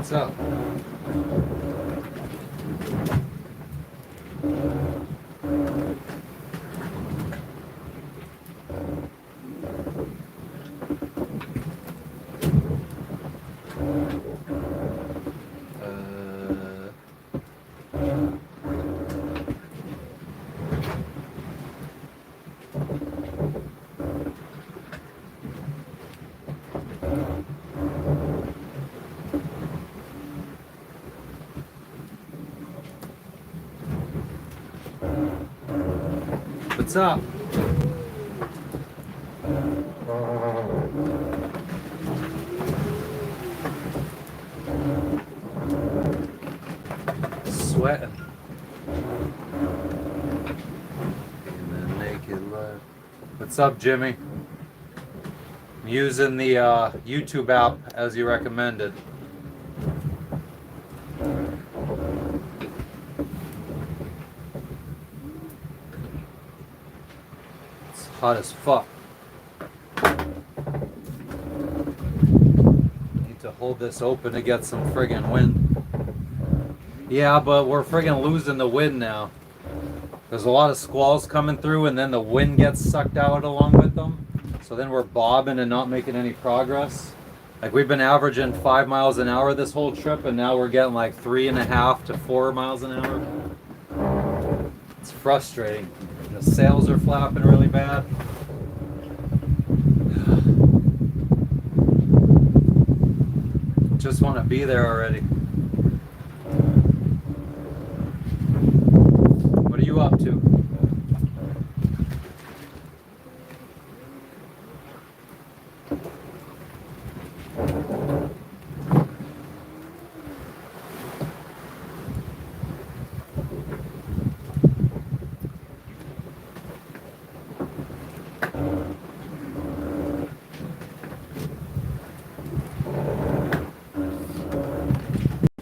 What's up? What's up? Sweating. In the naked light. What's up, Jimmy? I'm using the YouTube app as you recommended. It's hot as fuck. Need to hold this open to get some friggin' wind. Yeah, but we're friggin' losing the wind now. There's a lot of squalls coming through and then the wind gets sucked out along with them. So then we're bobbing and not making any progress. Like we've been averaging 5 miles an hour this whole trip and now we're getting like 3.5 to 4 miles an hour. It's frustrating. The sails are flapping really bad. Just want to be there already. What are you up to?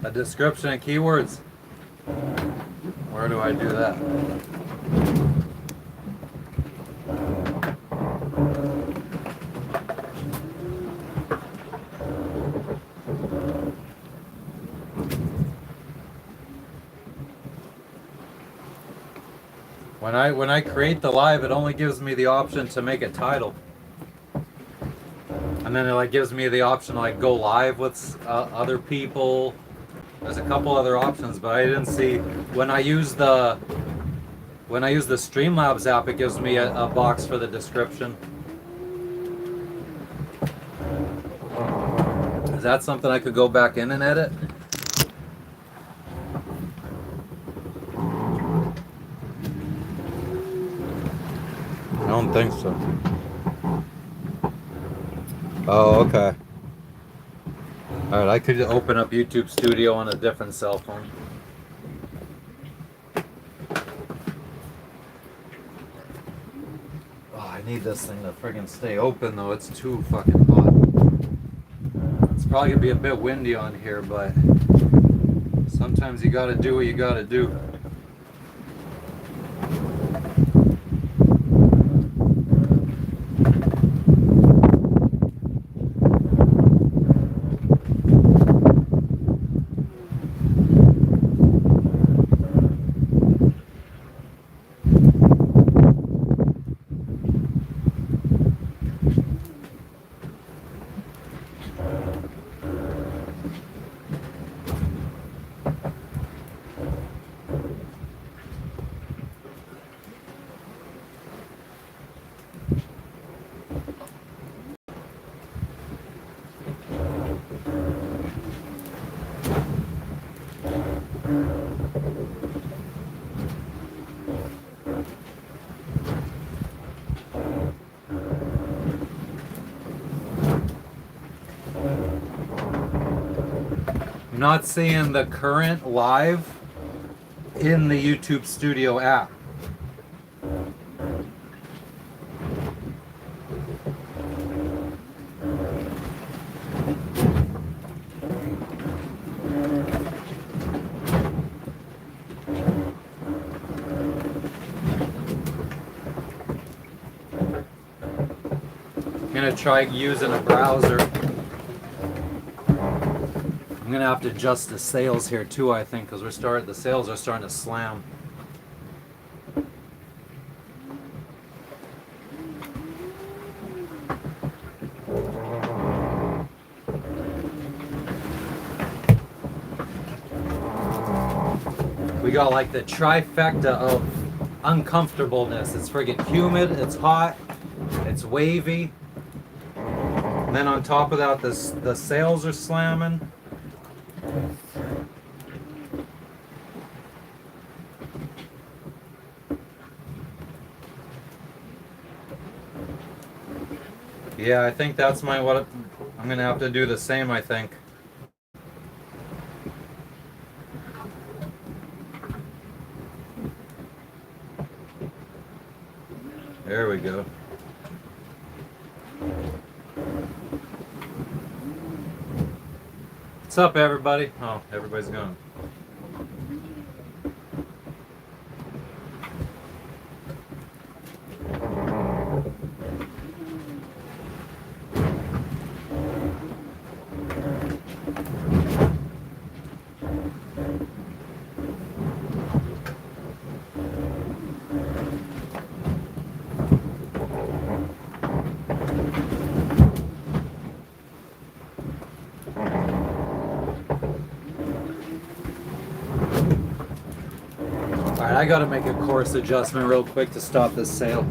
A description and keywords. Where do I do that? When I create the live, it only gives me the option to make a title, and then it like gives me the option to like go live with other people. There's a couple other options, but I didn't see when I use the Streamlabs app. It gives me a box for the description. Is that something I could go back in and edit? I don't think so. Oh, okay. Alright, I could open up YouTube Studio on a different cell phone. Oh, I need this thing to friggin' stay open though, it's too fucking hot. It's probably gonna be a bit windy on here, but sometimes you gotta do what you gotta do. I'm not seeing the current live in the YouTube Studio app. I'm gonna try using a browser. I'm gonna have to adjust the sails here too, I think, because the sails are starting to slam. We got like the trifecta of uncomfortableness. It's friggin' humid, it's hot, it's wavy. And then on top of that, the sails are slamming. Yeah, I think that's what I'm gonna have to do the same, I think. There we go. What's up, everybody? Oh, everybody's gone. Alright, I gotta make a course adjustment real quick to stop this sail.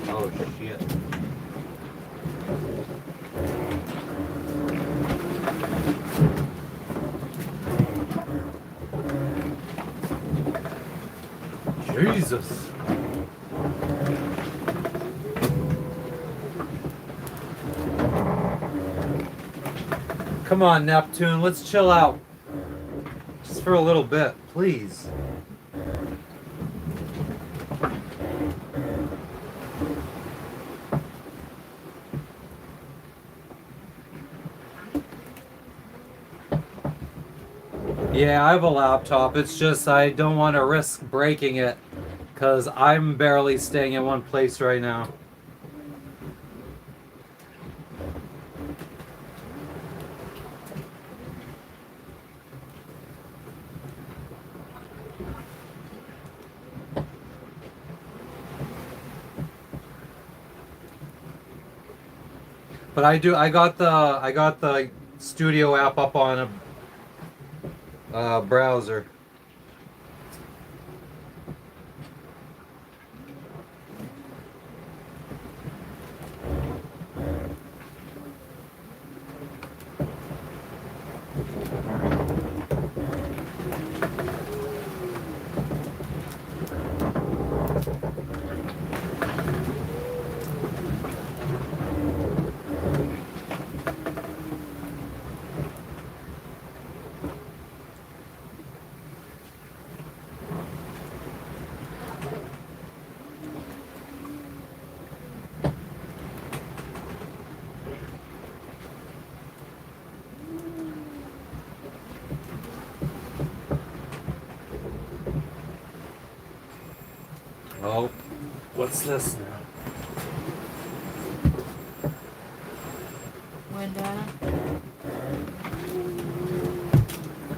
Oh shit. Jesus. Come on, Neptune, let's chill out. Just for a little bit, please. Yeah, I have a laptop. It's just I don't want to risk breaking it because I'm barely staying in one place right now. But I got the studio app up on a browser. Oh, what's this now? Wind data.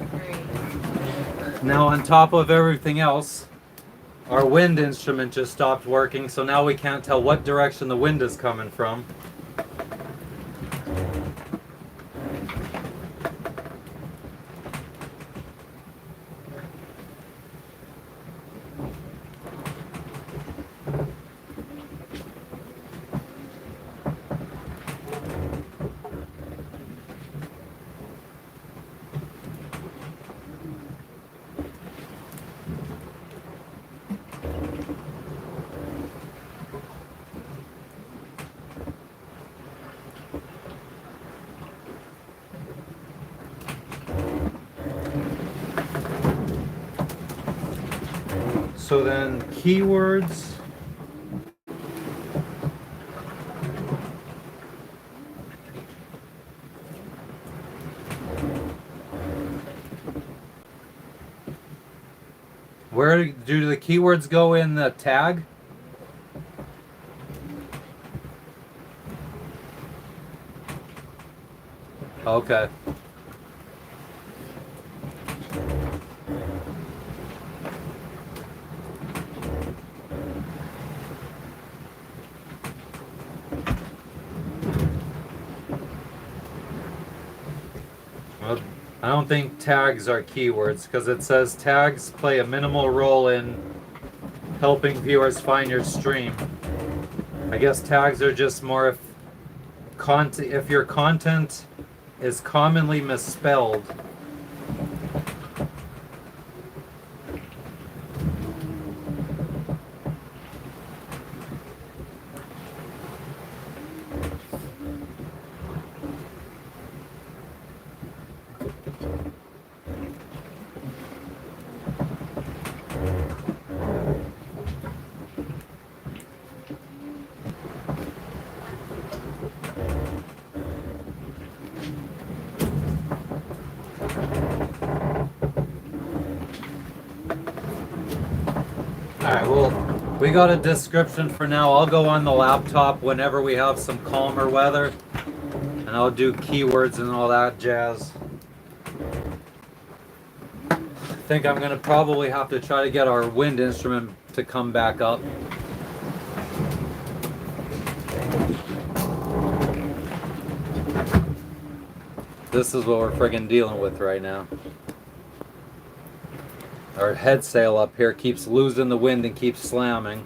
Great. Now on top of everything else, our wind instrument just stopped working, so now we can't tell what direction the wind is coming from. So then keywords, Where do the keywords go in the tag? Okay. Well, I don't think tags are keywords because it says tags play a minimal role in helping viewers find your stream. I guess tags are just more if your content is commonly misspelled. Alright, well, we got a description for now. I'll go on the laptop whenever we have some calmer weather, and I'll do keywords and all that jazz. I think I'm gonna probably have to try to get our wind instrument to come back up. This is what we're friggin' dealing with right now. Our head sail up here keeps losing the wind and keeps slamming.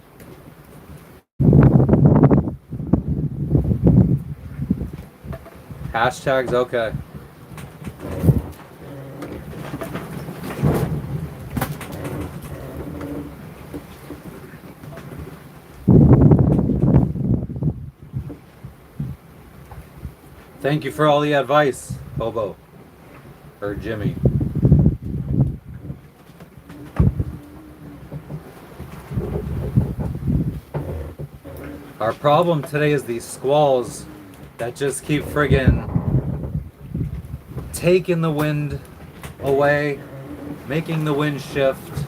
Hashtags, okay. Thank you for all the advice, Bobo. Or Jimmy. Our problem today is these squalls that just keep friggin' taking the wind away, making the wind shift.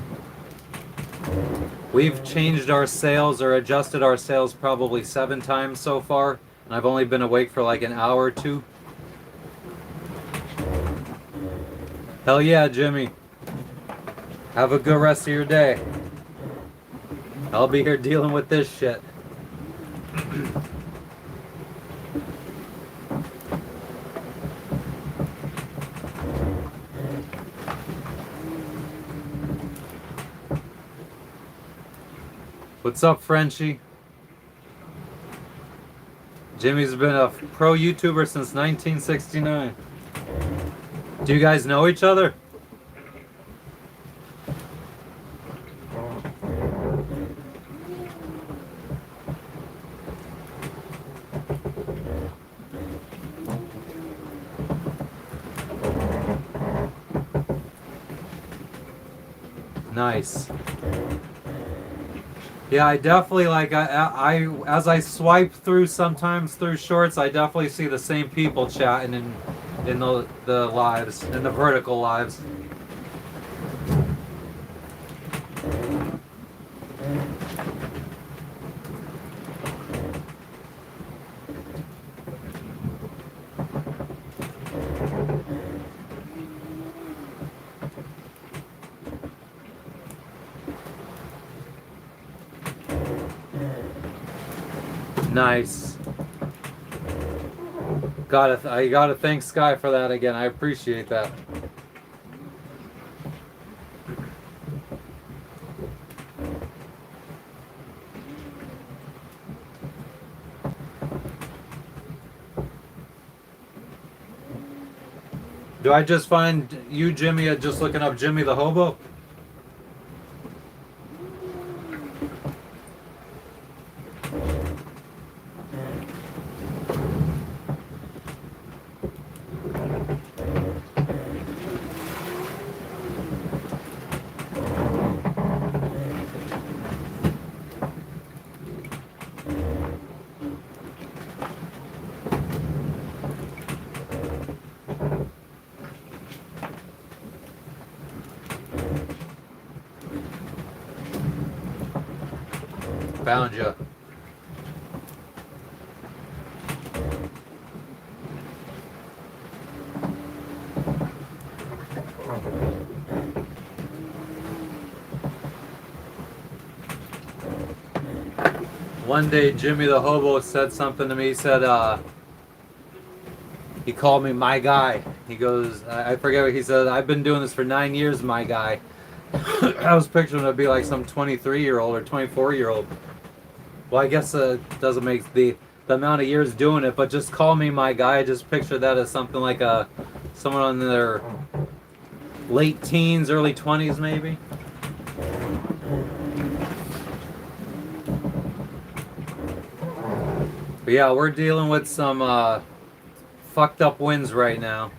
We've changed our sails or adjusted our sails probably 7 times so far, and I've only been awake for like an hour or 2. Hell yeah, Jimmy. Have a good rest of your day. I'll be here dealing with this shit. What's up, Frenchie? Jimmy's been a pro YouTuber since 1969. Do you guys know each other? Nice. Yeah, I definitely like I as I swipe through sometimes through shorts, I definitely see the same people chatting in the lives, in the vertical lives. Nice. I gotta thank Sky for that again. I appreciate that. Do I just find you, Jimmy, at just looking up Jimmy the Hobo? Found you. One day Jimmy the hobo said something to me. He said, he called me my guy. He goes, I forget what he said. I've been doing this for 9 years, my guy. I was picturing it to be like some 23-year-old or 24-year-old. Well, I guess it doesn't make the amount of years doing it, but just call me my guy. I just picture that as something like someone in their late teens, early 20s maybe. But yeah, we're dealing with some fucked up winds right now.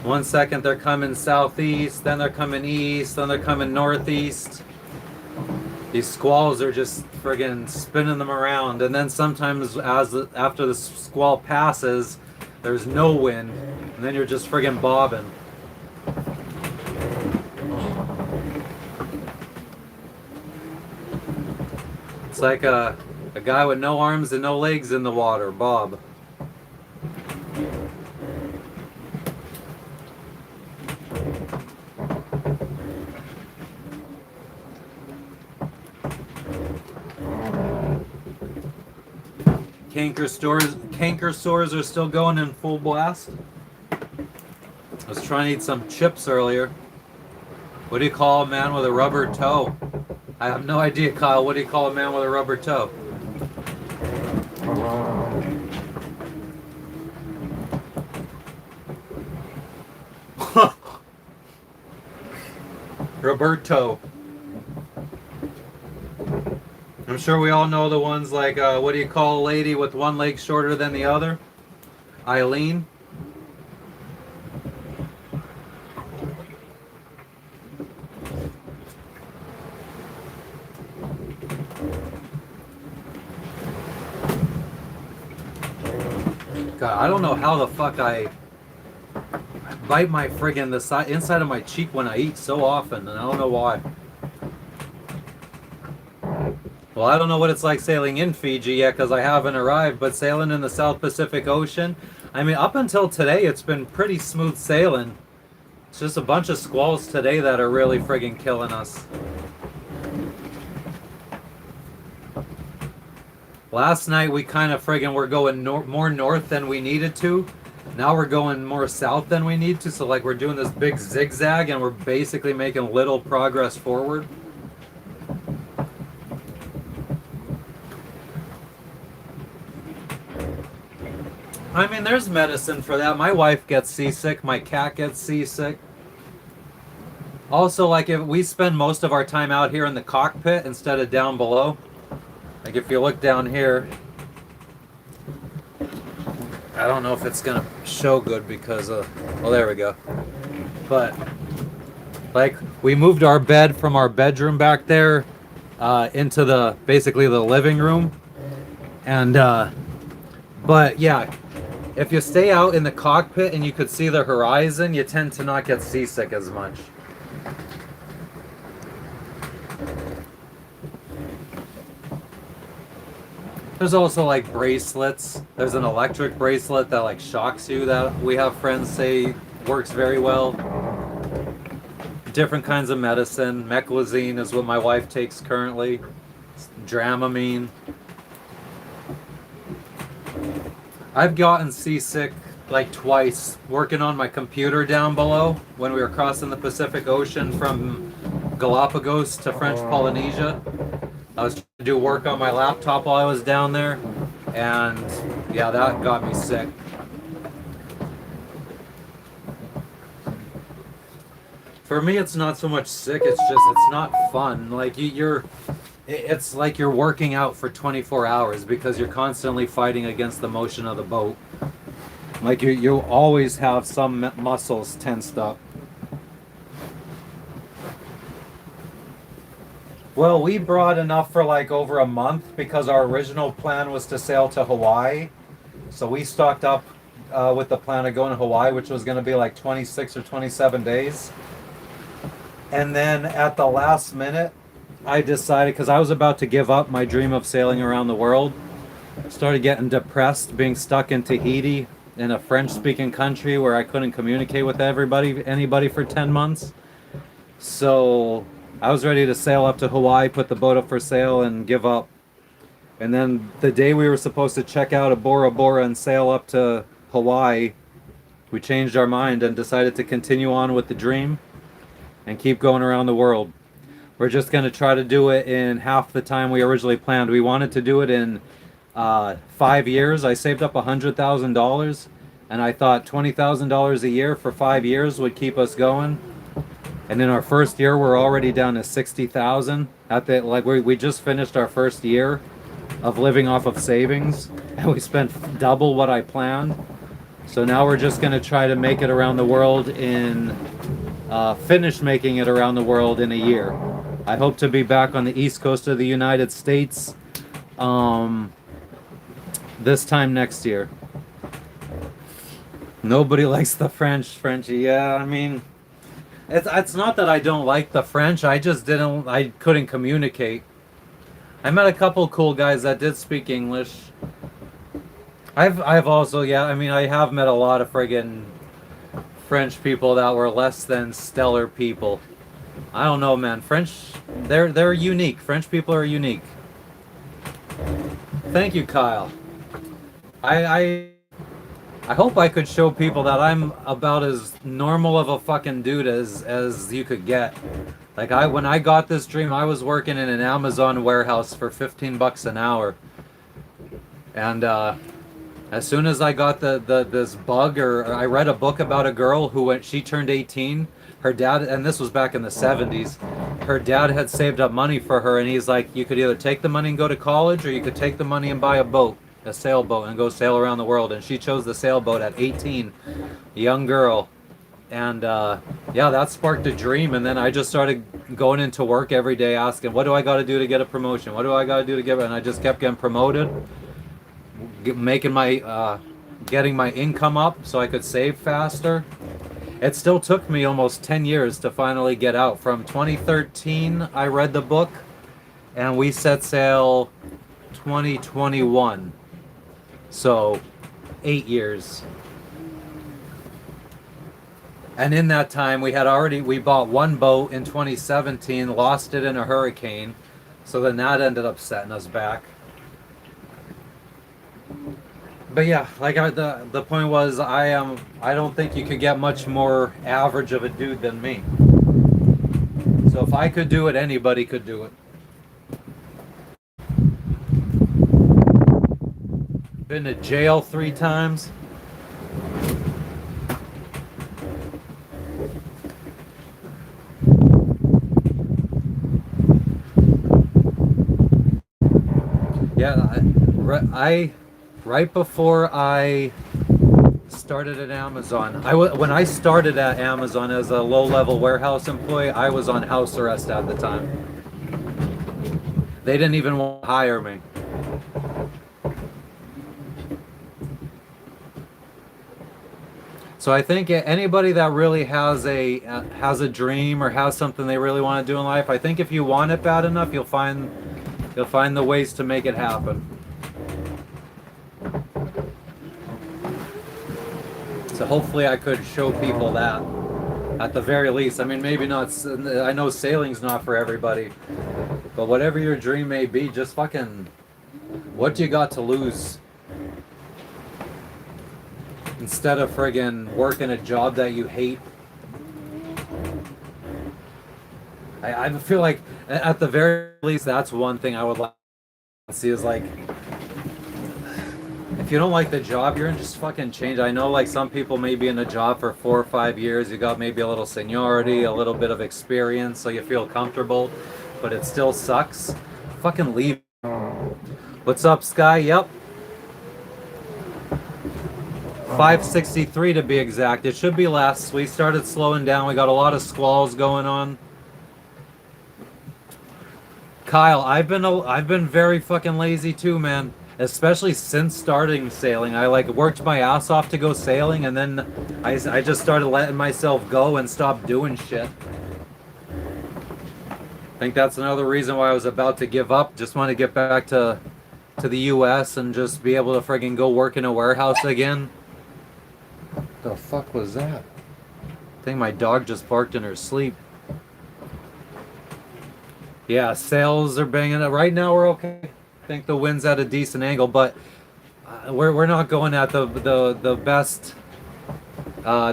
1 second they're coming southeast, then they're coming east, then they're coming northeast. These squalls are just friggin' spinning them around, and then sometimes after the squall passes, there's no wind, and then you're just friggin' bobbing. It's like a guy with no arms and no legs in the water, Bob. Canker sores are still going in full blast. I was trying to eat some chips earlier. What do you call a man with a rubber toe? I have no idea, Kyle. What do you call a man with a rubber toe? Roberto. I'm sure we all know the ones like, what do you call a lady with one leg shorter than the other? Eileen. God, I don't know how the fuck I bite my friggin' inside of my cheek when I eat so often, and I don't know why. Well, I don't know what it's like sailing in Fiji yet because I haven't arrived, but sailing in the South Pacific Ocean, I mean, up until today, it's been pretty smooth sailing. It's just a bunch of squalls today that are really friggin' killing us. Last night, we kind of friggin' were going more north than we needed to. Now we're going more south than we need to, so like we're doing this big zigzag and we're basically making little progress forward. I mean, there's medicine for that. My wife gets seasick. My cat gets seasick. Also, like, if we spend most of our time out here in the cockpit instead of down below. Like, if you look down here, I don't know if it's going to show good because of, well, there we go. But, like, we moved our bed from our bedroom back there into basically the living room. And, but yeah, if you stay out in the cockpit and you could see the horizon, you tend to not get seasick as much. There's also like bracelets. There's an electric bracelet that like shocks you that we have friends say works very well. Different kinds of medicine. Meclizine is what my wife takes currently. Dramamine. I've gotten seasick like twice working on my computer down below when we were crossing the Pacific Ocean from Galapagos to French Polynesia. I was trying to do work on my laptop while I was down there, and yeah, that got me sick. For me, it's not so much sick, it's just, it's not fun. Like, it's like you're working out for 24 hours because you're constantly fighting against the motion of the boat. Like, you always have some muscles tensed up. Well, we brought enough for like over a month because our original plan was to sail to Hawaii. So we stocked up with the plan of going to Hawaii, which was going to be like 26 or 27 days. And then at the last minute, I decided, because I was about to give up my dream of sailing around the world, started getting depressed being stuck in Tahiti in a French speaking country where I couldn't communicate with anybody for 10 months. So I was ready to sail up to Hawaii, put the boat up for sale, and give up. And then the day we were supposed to check out of Bora Bora and sail up to Hawaii, we changed our mind and decided to continue on with the dream and keep going around the world. We're just going to try to do it in half the time we originally planned. We wanted to do it in 5 years. I saved up $100,000, and I thought $20,000 a year for 5 years would keep us going. And in our first year, we're already down to 60,000. At the like we just finished our first year of living off of savings, and we spent double what I planned. So now we're just going to try to make it around the world in finish making it around the world in a year. I hope to be back on the east coast of the United States this time next year. Nobody likes the Frenchie. Yeah, I mean, it's not that I don't like the French. I couldn't communicate. I met a couple cool guys that did speak English. I've also, yeah, I mean, I have met a lot of friggin' French people that were less than stellar people. I don't know, man. They're unique. French people are unique. Thank you, Kyle. I I hope I could show people that I'm about as normal of a fucking dude as you could get. Like when I got this dream, I was working in an Amazon warehouse for 15 bucks an hour. And as soon as I got this bug, or I read a book about a girl who she turned 18. Her dad, and this was back in the 70s, her dad had saved up money for her, and he's like, you could either take the money and go to college, or you could take the money and buy a boat, a sailboat, and go sail around the world. And she chose the sailboat at 18, young girl. And yeah, that sparked a dream. And then I just started going into work every day asking, what do I got to do to get a promotion? What do I got to do to get it? And I just kept getting promoted, making my getting my income up so I could save faster. It still took me almost 10 years to finally get out. From 2013, I read the book, and we set sail 2021. So, 8 years. And in that time, we bought one boat in 2017, lost it in a hurricane. So then that ended up setting us back. But yeah, like the point was, I don't think you could get much more average of a dude than me. So if I could do it, anybody could do it. Been to jail 3 times. Yeah, I right before I started at Amazon, when I started at Amazon as a low-level warehouse employee, I was on house arrest at the time. They didn't even want to hire me. So I think anybody that really has a dream or has something they really want to do in life, I think if you want it bad enough, you'll find the ways to make it happen. So hopefully I could show people that, at the very least. I mean, maybe not, I know sailing's not for everybody, but whatever your dream may be, just fucking, what you got to lose? Instead of friggin' working a job that you hate. I feel like, at the very least, that's one thing I would like to see is like, if you don't like the job you're in, just fucking change. I know like some people may be in a job for 4 or 5 years. You got maybe a little seniority, a little bit of experience, so you feel comfortable, but it still sucks. Fucking leave. What's up, Sky? Yep. 563 to be exact. It should be less. We started slowing down. We got a lot of squalls going on. Kyle, I've been very fucking lazy too, man. Especially since starting sailing. I like worked my ass off to go sailing, and then I just started letting myself go and stopped doing shit. think that's another reason why I was about to give up. Just want to get back to the US and just be able to friggin' go work in a warehouse again. The fuck was that? I think my dog just barked in her sleep. Yeah, sales are banging up. Right now we're okay. I think the wind's at a decent angle, but we're not going at the best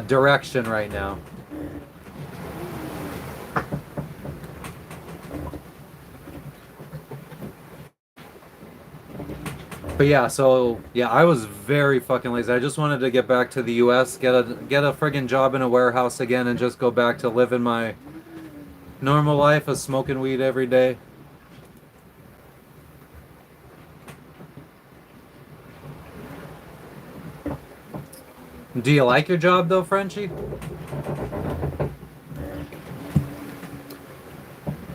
direction right now. But yeah, so yeah, I was very fucking lazy. I just wanted to get back to the US, get a friggin' job in a warehouse again, and just go back to living my normal life of smoking weed every day. Do you like your job though, Frenchie?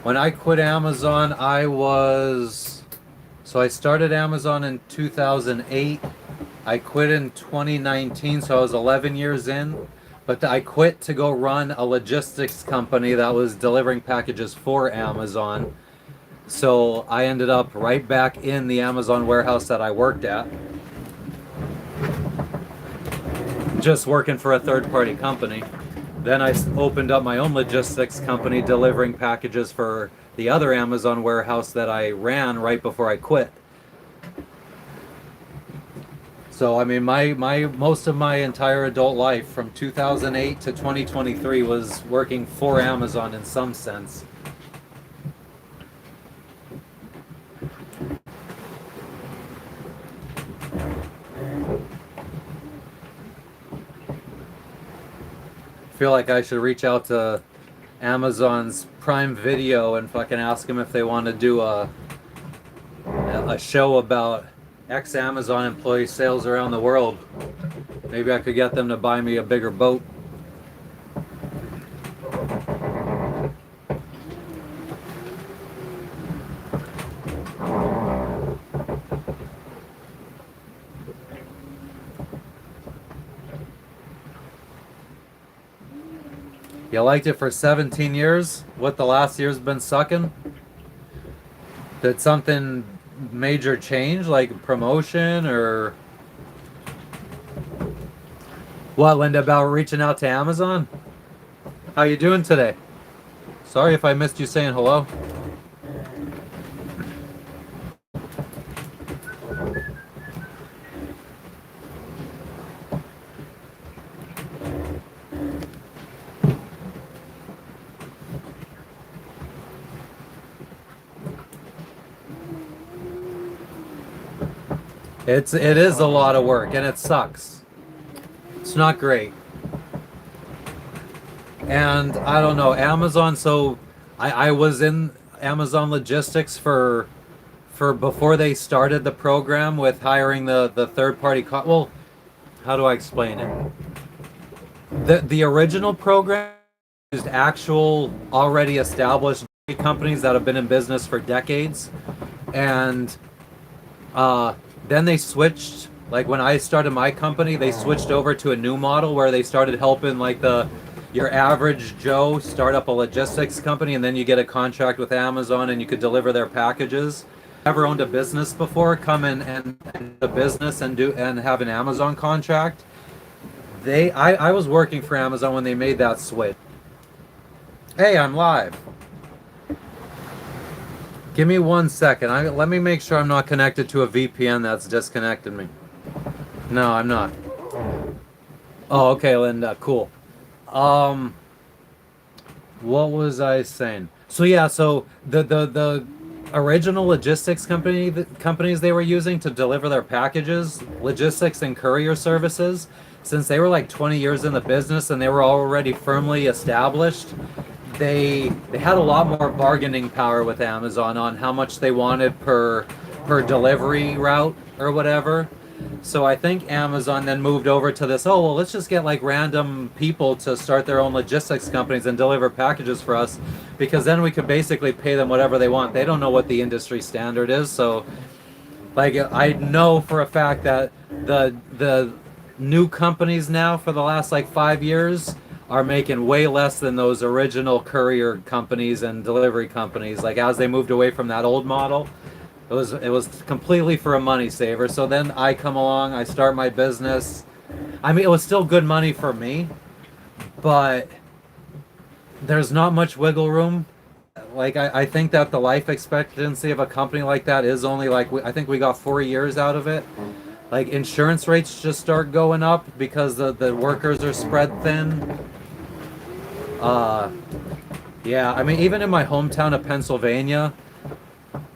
When I quit Amazon, so I started Amazon in 2008. I quit in 2019, so I was 11 years in. But I quit to go run a logistics company that was delivering packages for Amazon. So I ended up right back in the Amazon warehouse that I worked at, just working for a third-party company. Then I opened up my own logistics company delivering packages for the other Amazon warehouse that I ran right before I quit. So I mean, my most of my entire adult life from 2008 to 2023 was working for Amazon in some sense. Feel like I should reach out to Amazon's Prime Video and fucking ask them if they want to do a show about ex-Amazon employee sales around the world. Maybe I could get them to buy me a bigger boat. You liked it for 17 years? What, the last year's been sucking? Did something major change, like promotion or what, Linda, about reaching out to Amazon? How you doing today? Sorry if I missed you saying hello. It is a lot of work and it sucks. It's not great. And I don't know, Amazon, so I was in Amazon logistics for before they started the program with hiring the third party well, how do I explain it? The original program used actual already established companies that have been in business for decades, and then they switched, like when I started my company, they switched over to a new model where they started helping like your average Joe start up a logistics company, and then you get a contract with Amazon and you could deliver their packages. Ever owned a business before, come in and a business and have an Amazon contract. I was working for Amazon when they made that switch. Hey, I'm live. Give me 1 second. Let me make sure I'm not connected to a VPN that's disconnected me. No, I'm not. Oh, okay, Linda. Cool. What was I saying? So yeah, so the original logistics companies they were using to deliver their packages, logistics and courier services, since they were like 20 years in the business and they were already firmly established, they had a lot more bargaining power with Amazon on how much they wanted per delivery route or whatever. So I think Amazon then moved over to this, oh, well, let's just get like random people to start their own logistics companies and deliver packages for us, because then we could basically pay them whatever they want. They don't know what the industry standard is. So like I know for a fact that the new companies now for the last like 5 years are making way less than those original courier companies and delivery companies. Like as they moved away from that old model, it was completely for a money saver. So then I come along, I start my business. I mean, it was still good money for me, but there's not much wiggle room. Like I think that the life expectancy of a company like that is only like I think we got 4 years out of it. Like insurance rates just start going up because the workers are spread thin. Uh, yeah, I mean even in my hometown of Pennsylvania,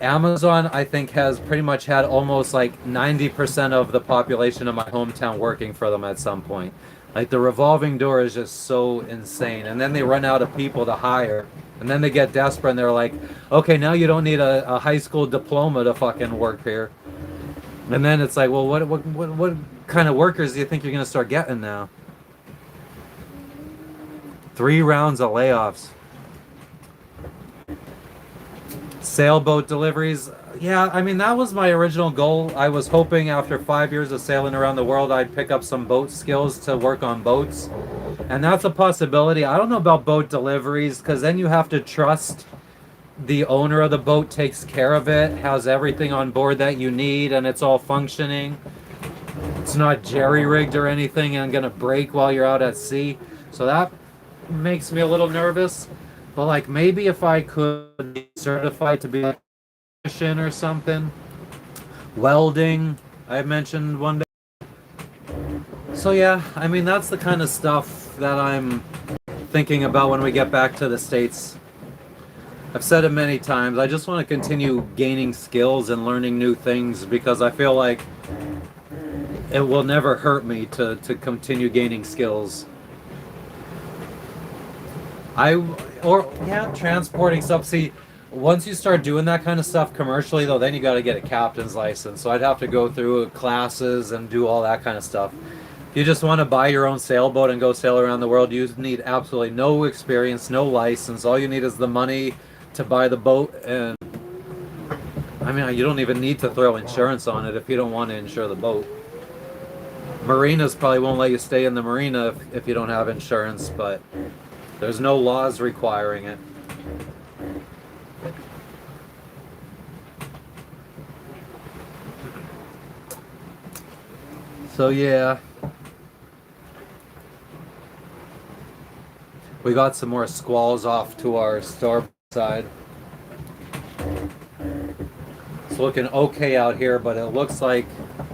Amazon I think has pretty much had almost like 90% of the population of my hometown working for them at some point. Like the revolving door is just so insane, and then they run out of people to hire, and then they get desperate and they're like, okay, now you don't need a high school diploma to fucking work here. And then it's like, well, what kind of workers do you think you're gonna start getting now? 3 rounds of layoffs. Sailboat deliveries. Yeah, I mean, that was my original goal. I was hoping after 5 years of sailing around the world, I'd pick up some boat skills to work on boats. And that's a possibility. I don't know about boat deliveries because then you have to trust the owner of the boat takes care of it, has everything on board that you need, and it's all functioning. It's not jerry-rigged or anything and gonna break while you're out at sea. So that makes me a little nervous. But like maybe if I could be certified to be a technician or something. Welding, I mentioned one day. So yeah, I mean that's the kind of stuff that I'm thinking about when we get back to the States. I've said it many times. I just want to continue gaining skills and learning new things because I feel like it will never hurt me to continue gaining skills. Transporting stuff. See, once you start doing that kind of stuff commercially, though, then you got to get a captain's license. So I'd have to go through classes and do all that kind of stuff. If you just want to buy your own sailboat and go sail around the world, you need absolutely no experience, no license. All you need is the money to buy the boat, and I mean, you don't even need to throw insurance on it if you don't want to insure the boat. Marinas probably won't let you stay in the marina if you don't have insurance, but there's no laws requiring it. So yeah, we got some more squalls off to our starboard side. It's looking okay out here, but it looks like,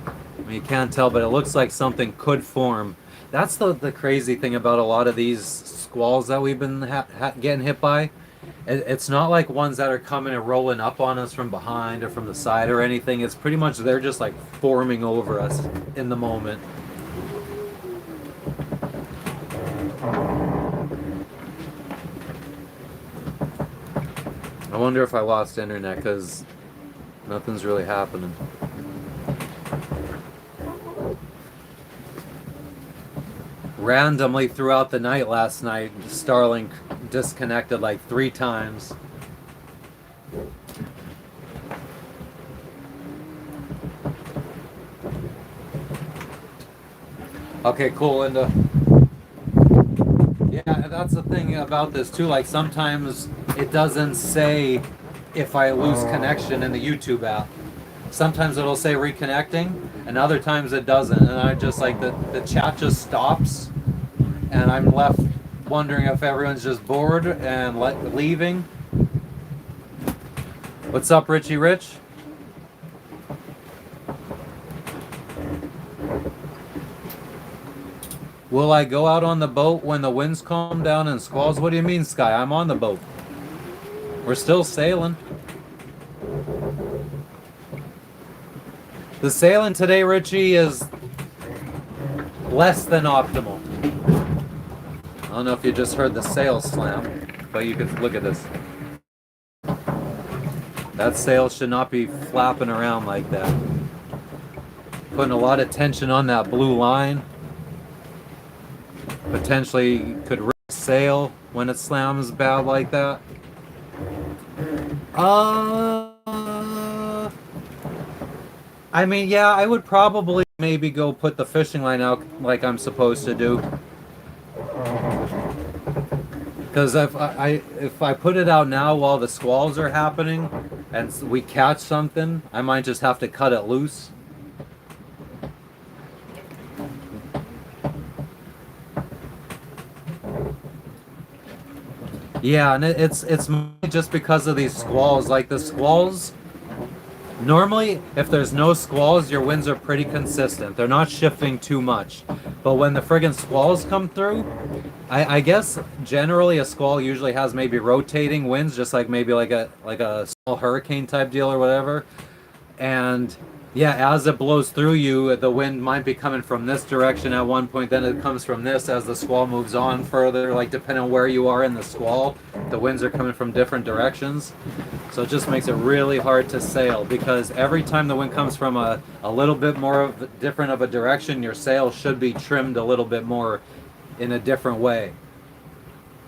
I mean, you can't tell, but it looks like something could form. That's the crazy thing about a lot of these squalls that we've been getting hit by. It's not like ones that are coming and rolling up on us from behind or from the side or anything. It's pretty much they're just like forming over us in the moment. I wonder if I lost internet because nothing's really happening. Randomly throughout the night last night, Starlink disconnected like 3 times. Okay, cool, Linda. Yeah, that's the thing about this too. Like sometimes it doesn't say if I lose connection in the YouTube app. Sometimes it'll say reconnecting, and other times it doesn't. And I just like the chat just stops, and I'm left wondering if everyone's just bored and leaving. What's up, Richie Rich? Will I go out on the boat when the winds calm down and squalls? What do you mean, Sky? I'm on the boat. We're still sailing. The sailing today, Richie, is less than optimal. I don't know if you just heard the sail slam, but you can look at this. That sail should not be flapping around like that. Putting a lot of tension on that blue line. Potentially could rip sail when it slams bad like that. I mean, yeah, I would probably maybe go put the fishing line out like I'm supposed to do. Because if I put it out now while the squalls are happening, and we catch something, I might just have to cut it loose. Yeah, and it's just because of these squalls. Like the squalls, normally, if there's no squalls, your winds are pretty consistent. They're not shifting too much. But when the friggin' squalls come through, I guess generally a squall usually has maybe rotating winds, just like maybe like a small hurricane type deal or whatever. And yeah, as it blows through you, the wind might be coming from this direction at one point, then it comes from this as the squall moves on further, like depending on where you are in the squall, the winds are coming from different directions. So it just makes it really hard to sail, because every time the wind comes from a little bit more of different of a direction, your sail should be trimmed a little bit more in a different way.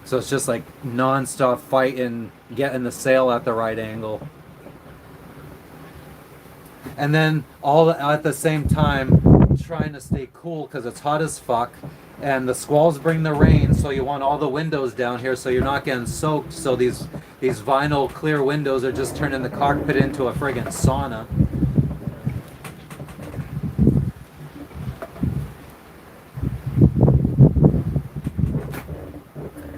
So it's just like non-stop fighting, getting the sail at the right angle. And then all at the same time trying to stay cool because it's hot as fuck, and the squalls bring the rain, so you want all the windows down here so you're not getting soaked. So these vinyl clear windows are just turning the cockpit into a friggin' sauna.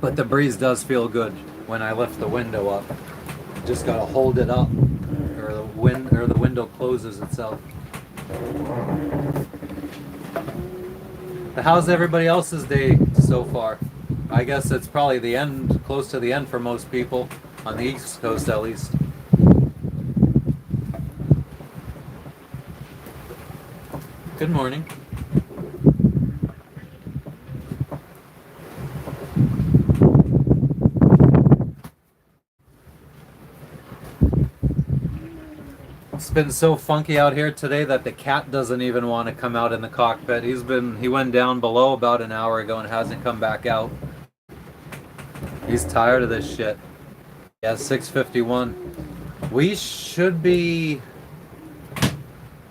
But the breeze does feel good when I lift the window up. Just gotta hold it up, or the window closes itself. How's everybody else's day so far? I guess it's probably the end, close to the end for most people, on the East Coast at least. Good morning. It's been so funky out here today that the cat doesn't even want to come out in the cockpit. He went down below about an hour ago and hasn't come back out. He's tired of this shit. Yeah, 6:51. We should be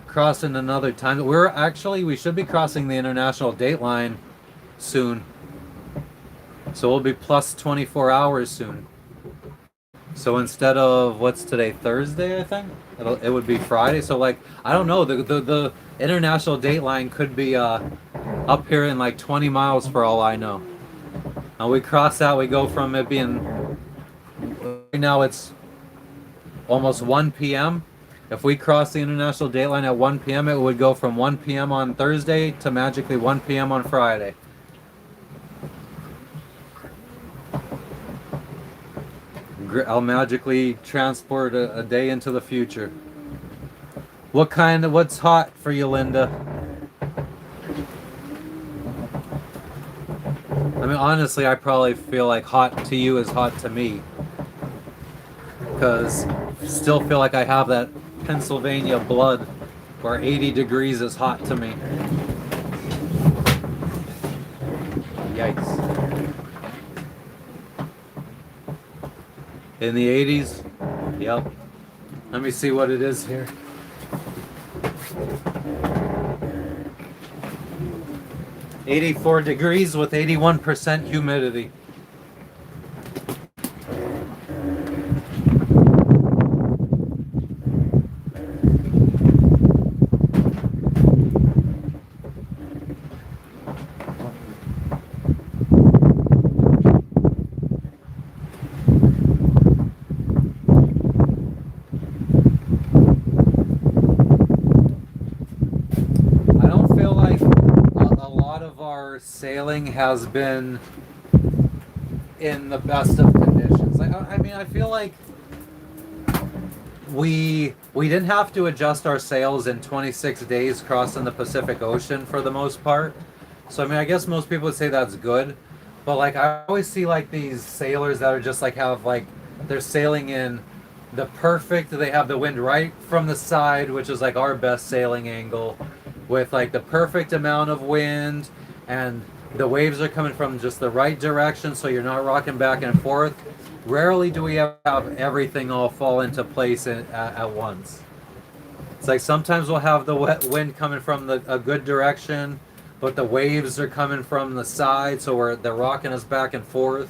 crossing another time. We should be crossing the international date line soon. So we'll be plus 24 hours soon. So instead of, what's today, Thursday, I think? It would be Friday. So like, I don't know, the international date line could be up here in like 20 miles for all I know. And we cross that, we go from it being, right now it's almost 1 p.m. If we cross the international date line at 1 p.m., it would go from 1 p.m. on Thursday to magically 1 p.m. on Friday. I'll magically transport a day into the future. What's hot for you, Linda? I mean, honestly, I probably feel like hot to you is hot to me. Because I still feel like I have that Pennsylvania blood where 80 degrees is hot to me. Yikes. In the 80s? Yep. Let me see what it is here. "84 degrees with 81% humidity." Sailing has been in the best of conditions. Like, I mean, I feel like we didn't have to adjust our sails in 26 days crossing the Pacific Ocean for the most part. So I mean, I guess most people would say that's good. But like, I always see like these sailors that are just like they're sailing in they have the wind right from the side, which is like our best sailing angle, with like the perfect amount of wind, and the waves are coming from just the right direction, so you're not rocking back and forth. Rarely do we have everything all fall into place at once. It's like sometimes we'll have the wind coming from a good direction, but the waves are coming from the side, so they're rocking us back and forth.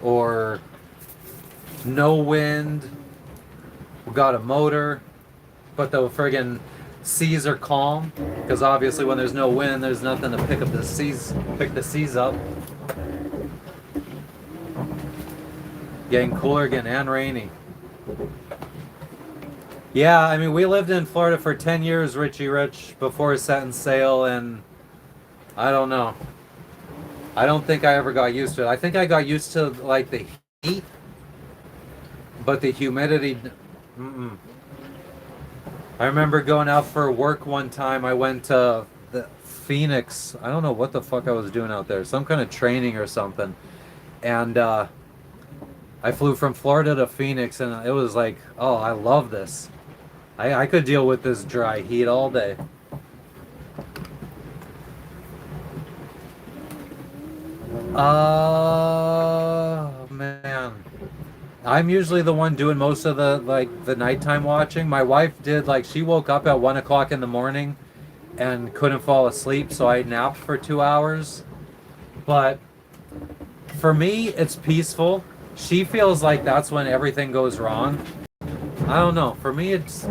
or no wind. We got a motor, but the friggin' seas are calm because obviously when there's no wind, there's nothing to pick the seas up. Getting cooler again and rainy. Yeah, I mean, we lived in Florida for 10 years, Richie Rich, before setting sail, and I don't know. I don't think I ever got used to it. I think I got used to, like, the heat, but the humidity, mm-mm. I remember going out for work one time. I went to the Phoenix. I don't know what the fuck I was doing out there. Some kind of training or something. And, I flew from Florida to Phoenix, and it was like, oh, I love this. I could deal with this dry heat all day. Man. I'm usually the one doing most of the nighttime watching. My wife did, like, she woke up at 1 o'clock in the morning and couldn't fall asleep, so I napped for 2 hours. But for me, it's peaceful. She feels like that's when everything goes wrong. I don't know. For me, it's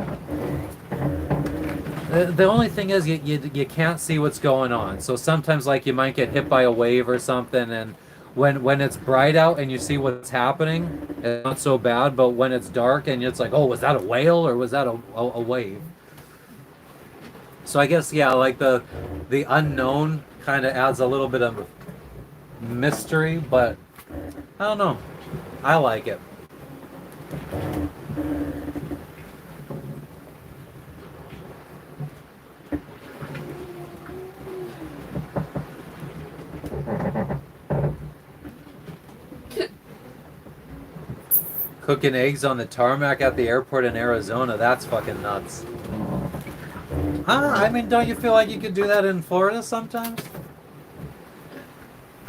the only thing is you can't see what's going on. So sometimes, like, you might get hit by a wave or something, and when it's bright out and you see what's happening, it's not so bad. But when it's dark and it's like, oh, was that a whale or was that a wave? So I guess, yeah, like the unknown kind of adds a little bit of mystery, but I don't know. I like it. Cooking eggs on the tarmac at the airport in Arizona, that's fucking nuts. Huh? I mean, don't you feel like you could do that in Florida sometimes?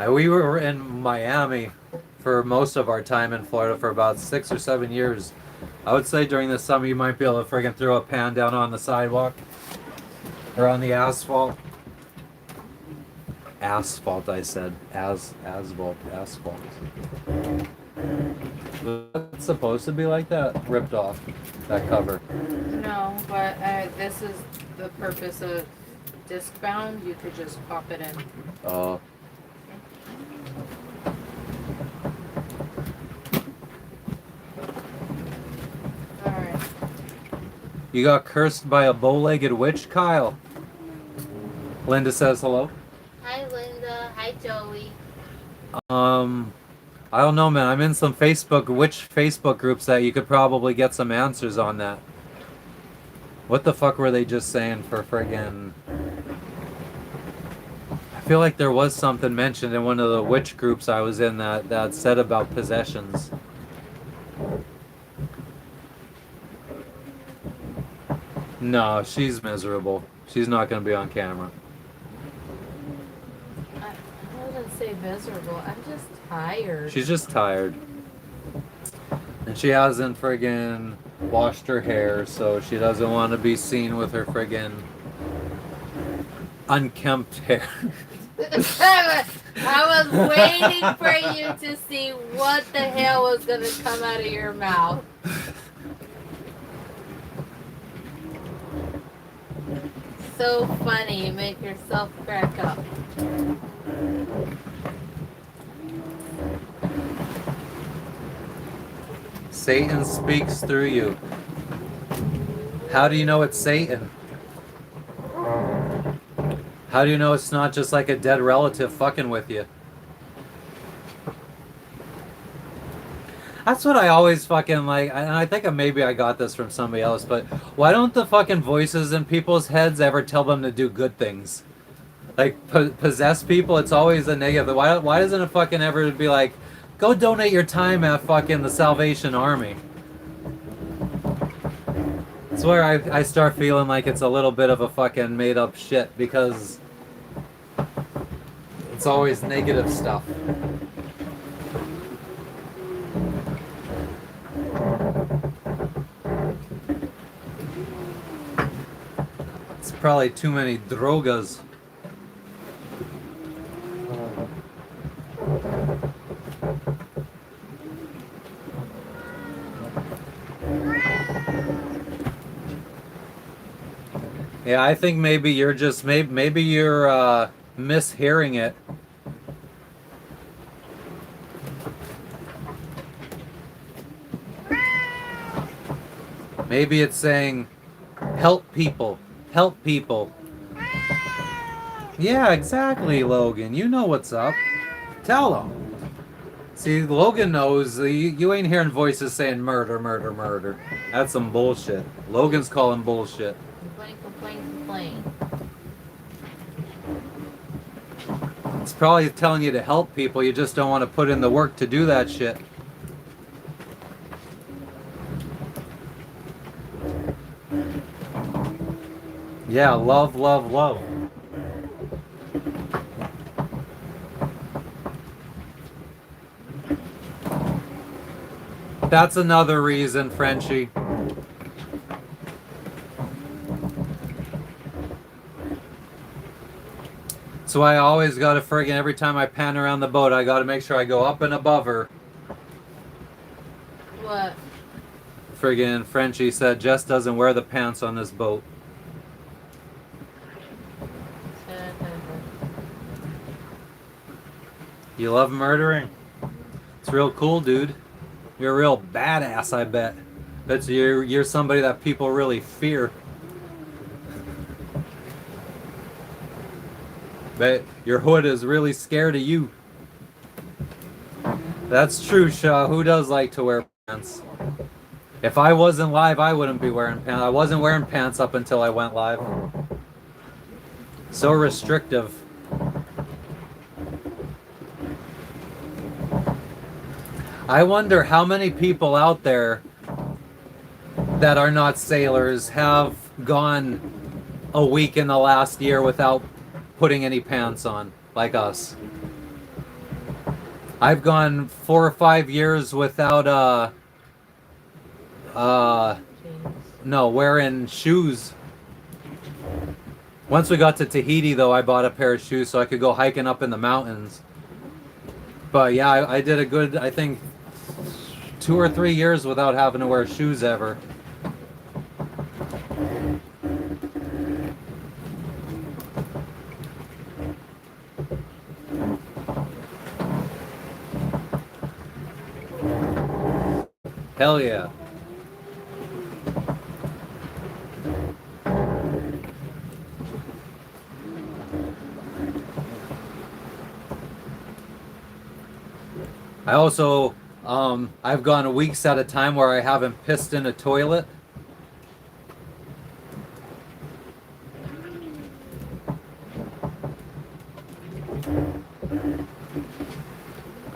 We were in Miami for most of our time in Florida for about 6 or 7 years. I would say during the summer you might be able to friggin' throw a pan down on the sidewalk or on the asphalt. Asphalt, I said. Asphalt. It's supposed to be like that? Ripped off that cover. No, but this is the purpose of disc bound. You could just pop it in. Oh. Alright. You got cursed by a bow-legged witch, Kyle? Linda says hello. Hi, Linda. Hi, Joey. I don't know, man. I'm in some witch Facebook groups that you could probably get some answers on that. What the fuck were they just saying for friggin'... I feel like there was something mentioned in one of the witch groups I was in that said about possessions. No, she's miserable. She's not going to be on camera. I wouldn't say miserable. I'm just tired. She's just tired. And she hasn't friggin' washed her hair, so she doesn't want to be seen with her friggin' unkempt hair. I was waiting for you to see what the hell was going to come out of your mouth. So funny. You make yourself crack up. Satan speaks through you. How do you know it's Satan? How do you know it's not just like a dead relative fucking with you? That's what I always fucking like, and I think maybe I got this from somebody else, but why don't the fucking voices in people's heads ever tell them to do good things? Like, possess people, it's always a negative. Why doesn't it fucking ever be like, go donate your time at fucking the Salvation Army? It's where I start feeling like it's a little bit of a fucking made up shit, because it's always negative stuff. It's probably too many drogas. Yeah, I think maybe you're just maybe you're mishearing it. Maybe it's saying help people, help people. Yeah, exactly, Logan. You know what's up. Tell them. See, Logan knows. You ain't hearing voices saying murder, murder, murder. That's some bullshit. Logan's calling bullshit. Complain, complain, complain. It's probably telling you to help people. You just don't want to put in the work to do that shit. Yeah, love, love, love. That's another reason, Frenchie. So I always got to friggin' every time I pan around the boat, I got to make sure I go up and above her. What? Friggin' Frenchie said Jess doesn't wear the pants on this boat. You love murdering? It's real cool, dude. You're a real badass, I bet. Bet you're somebody that people really fear. Bet your hood is really scared of you. That's true, Shaw. Who does like to wear pants? If I wasn't live, I wouldn't be wearing pants. I wasn't wearing pants up until I went live. So restrictive. I wonder how many people out there that are not sailors have gone a week in the last year without putting any pants on, like us. I've gone 4 or 5 years without no, wearing shoes. Once we got to Tahiti, though, I bought a pair of shoes so I could go hiking up in the mountains. But yeah, I did a good, I think, 2 or 3 years without having to wear shoes ever. Hell yeah. I also, I've gone weeks at a time where I haven't pissed in a toilet.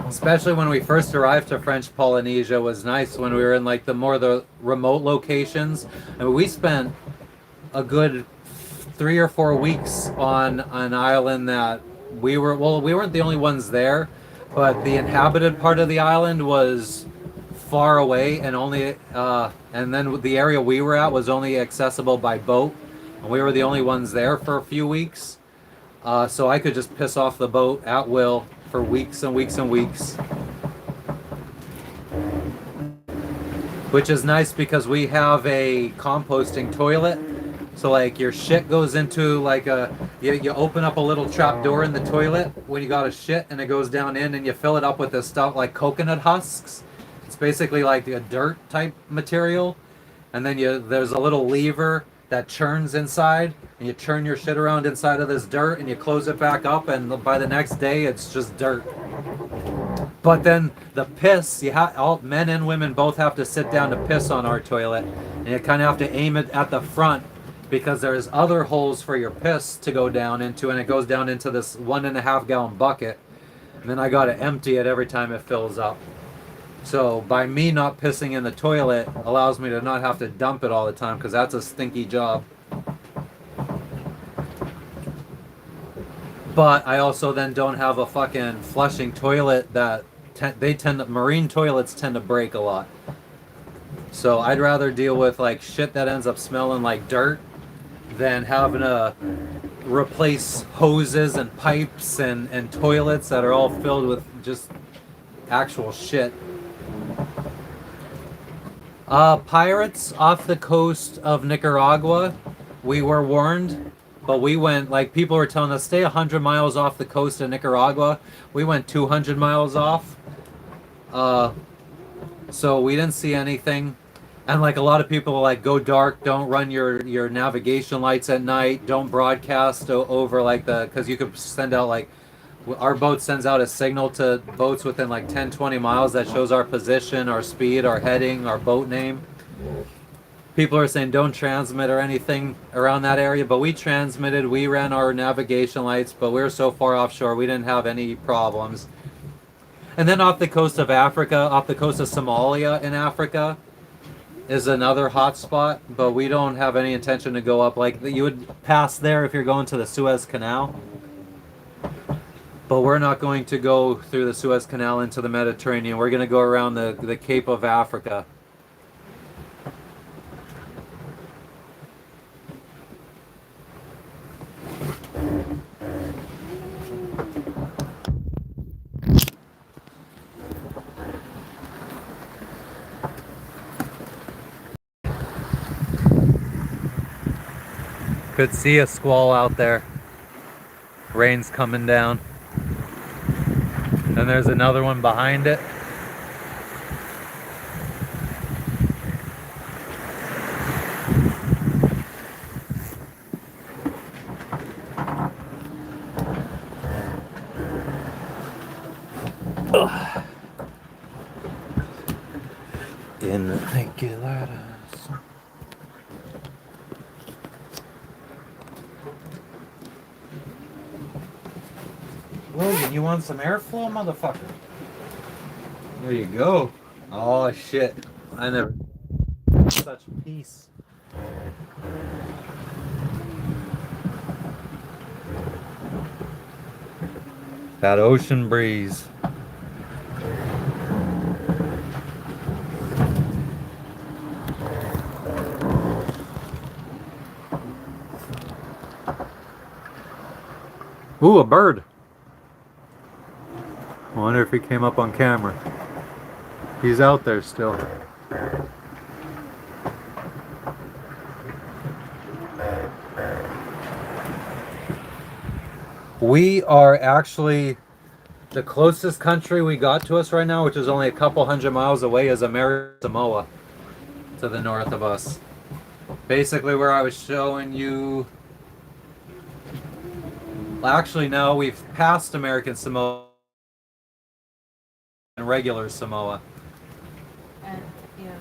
Especially when we first arrived to French Polynesia, was nice when we were in like the remote locations. I mean, we spent a good 3 or 4 weeks on an island that we weren't the only ones there, but the inhabited part of the island was far away and and then the area we were at was only accessible by boat, and we were the only ones there for a few weeks. So I could just piss off the boat at will for weeks and weeks and weeks. Which is nice because we have a composting toilet. So like your shit goes into like you open up a little trap door in the toilet when you got a shit, and it goes down in and you fill it up with this stuff like coconut husks. It's basically like a dirt type material. And then there's a little lever that churns inside, and you turn your shit around inside of this dirt and you close it back up, and by the next day it's just dirt. But then the piss, all men and women both have to sit down to piss on our toilet, and you kind of have to aim it at the front because there's other holes for your piss to go down into, and it goes down into this 1.5 gallon bucket, and then I gotta empty it every time it fills up. So by me not pissing in the toilet allows me to not have to dump it all the time, because that's a stinky job. But I also then don't have a fucking flushing toilet that marine toilets tend to break a lot. So I'd rather deal with like shit that ends up smelling like dirt than having to replace hoses and pipes and toilets that are all filled with just actual shit. Pirates off the coast of Nicaragua we were warned, but we went, like, people were telling us stay 100 miles off the coast of Nicaragua. We went 200 miles off. So we didn't see anything. And like a lot of people like go dark, don't run your navigation lights at night, don't broadcast over like the, because you could send out like, our boat sends out a signal to boats within like 10, 20 miles that shows our position, our speed, our heading, our boat name. People are saying don't transmit or anything around that area, but we transmitted, we ran our navigation lights, but we were so far offshore we didn't have any problems. And then off the coast of Africa, off the coast of Somalia in Africa, is another hot spot, but we don't have any intention to go up. Like, you would pass there if you're going to the Suez Canal, but we're not going to go through the Suez Canal into the Mediterranean. We're going to go around the Cape of Africa. Could see a squall out there. Rain's coming down. And there's another one behind it. Ugh. Irregulares. Logan, you want some airflow, motherfucker? There you go. Oh shit. I never such peace. That ocean breeze. Ooh, a bird. I wonder if he came up on camera. He's out there still. We are actually, the closest country we got to us right now, which is only a couple hundred miles away, is American Samoa, to the north of us. Basically where I was showing you. Well, actually, no, we've passed American Samoa and regular Samoa. And, yeah,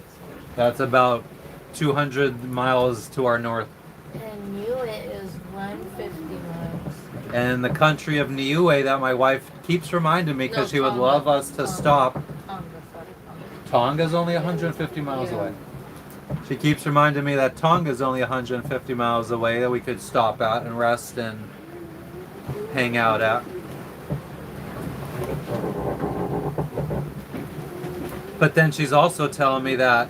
That's about 200 miles to our north. and Niue is 150 miles. And the country of Niue that my wife keeps reminding me because No, she would Tonga. love us to Tonga. stop. Tonga, sorry, Tonga. Tonga's only 150 miles Yeah. away. She keeps reminding me that Tonga's only 150 miles away that we could stop at and rest and hang out at. But then she's also telling me that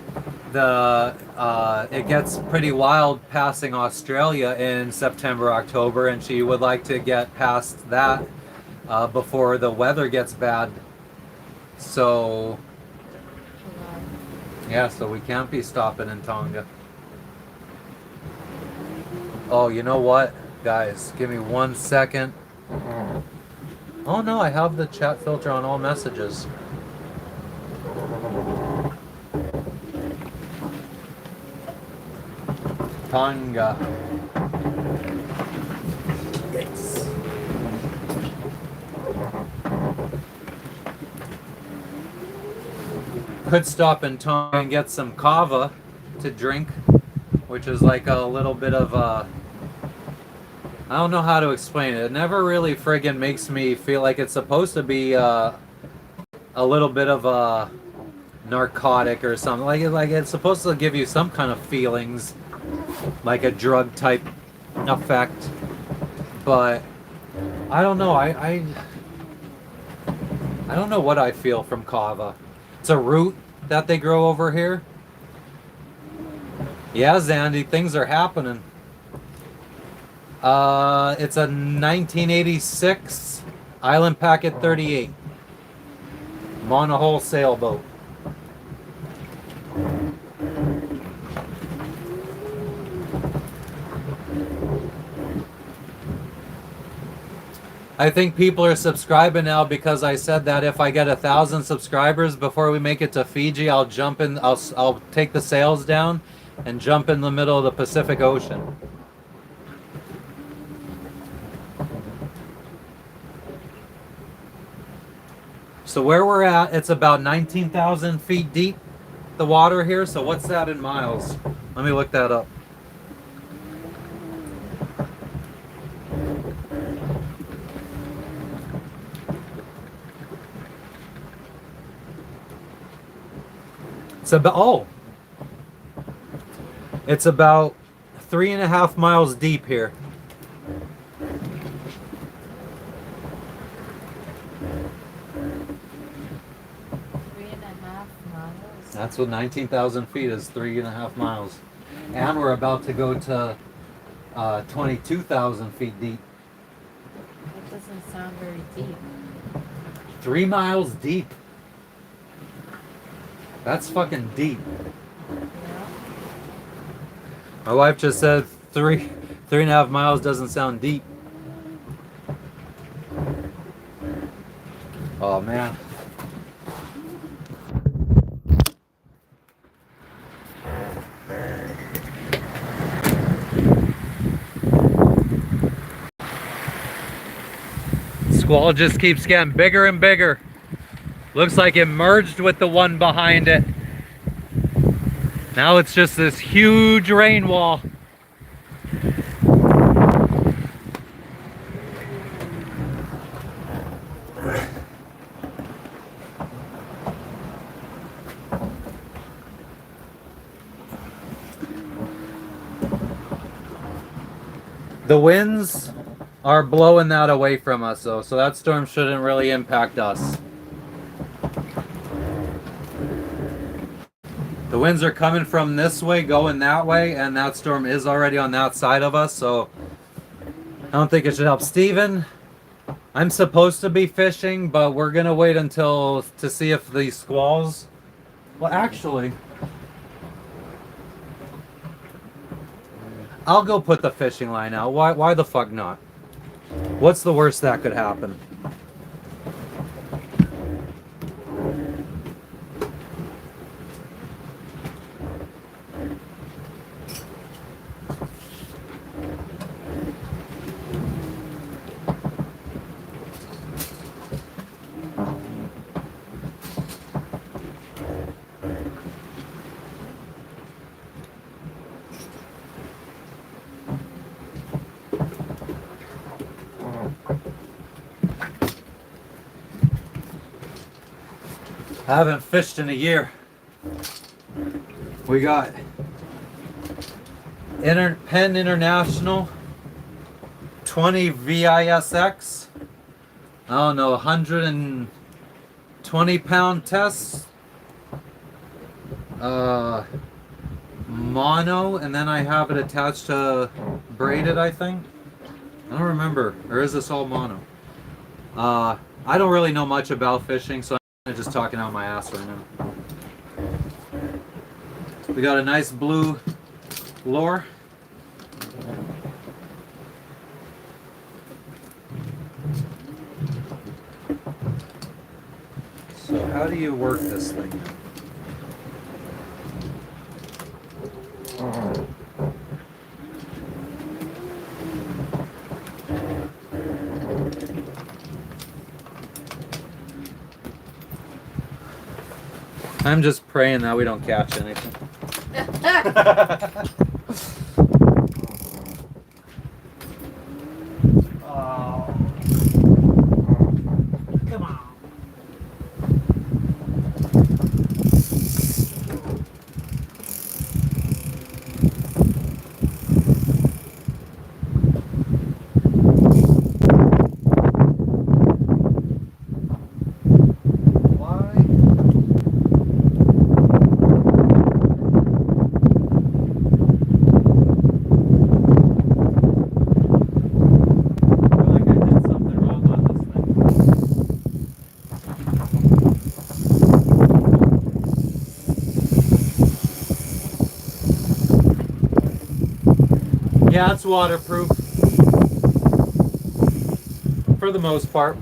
it gets pretty wild passing Australia in September, October, and she would like to get past that before the weather gets bad. So yeah, so we can't be stopping in Tonga. Oh, you know what, guys? Give me 1 second. Oh no, I have the chat filter on all messages. Tonga. Yes. Could stop in Tonga and get some kava to drink, which is like a little bit of a, I don't know how to explain it. It never really friggin' makes me feel like it's supposed to be a little bit of a narcotic or something. Like it's supposed to give you some kind of feelings, like a drug type effect. But I don't know. I don't know what I feel from kava. It's a root that they grow over here. Yeah, Zandy, things are happening. It's a 1986 Island Packet 38 monohull sailboat. I think people are subscribing now because I said that if I get 1,000 subscribers before we make it to Fiji, I'll jump in. I'll take the sails down and jump in the middle of the Pacific Ocean. So where we're at, it's about 19,000 feet deep, the water here. So what's that in miles? Let me look that up. It's about 3.5 miles deep here. That's what 19,000 feet is, 3.5 miles. And we're about to go to 22,000 feet deep. That doesn't sound very deep. 3 miles deep. That's fucking deep. Yeah. My wife just said 3.5 miles doesn't sound deep. Oh man. Squall just keeps getting bigger and bigger. Looks like it merged with the one behind it. Now it's just this huge rain wall. The winds are blowing that away from us though, so that storm shouldn't really impact us. The winds are coming from this way, going that way, and that storm is already on that side of us, so I don't think it should help. Steven, I'm supposed to be fishing, but we're gonna wait to see if these squalls. Well, actually, I'll go put the fishing line out. Why the fuck not? What's the worst that could happen? I haven't fished in a year. We got Penn International 20 VISX. I don't know, 120-pound tests. Mono, and then I have it attached to braided, I think. I don't remember. Or is this all mono? I don't really know much about fishing, so I'm just talking out my ass right now. We got a nice blue lure. So how do you work this thing? I'm just praying that we don't catch anything. Oh. Come on. Yeah, it's waterproof. for the most part.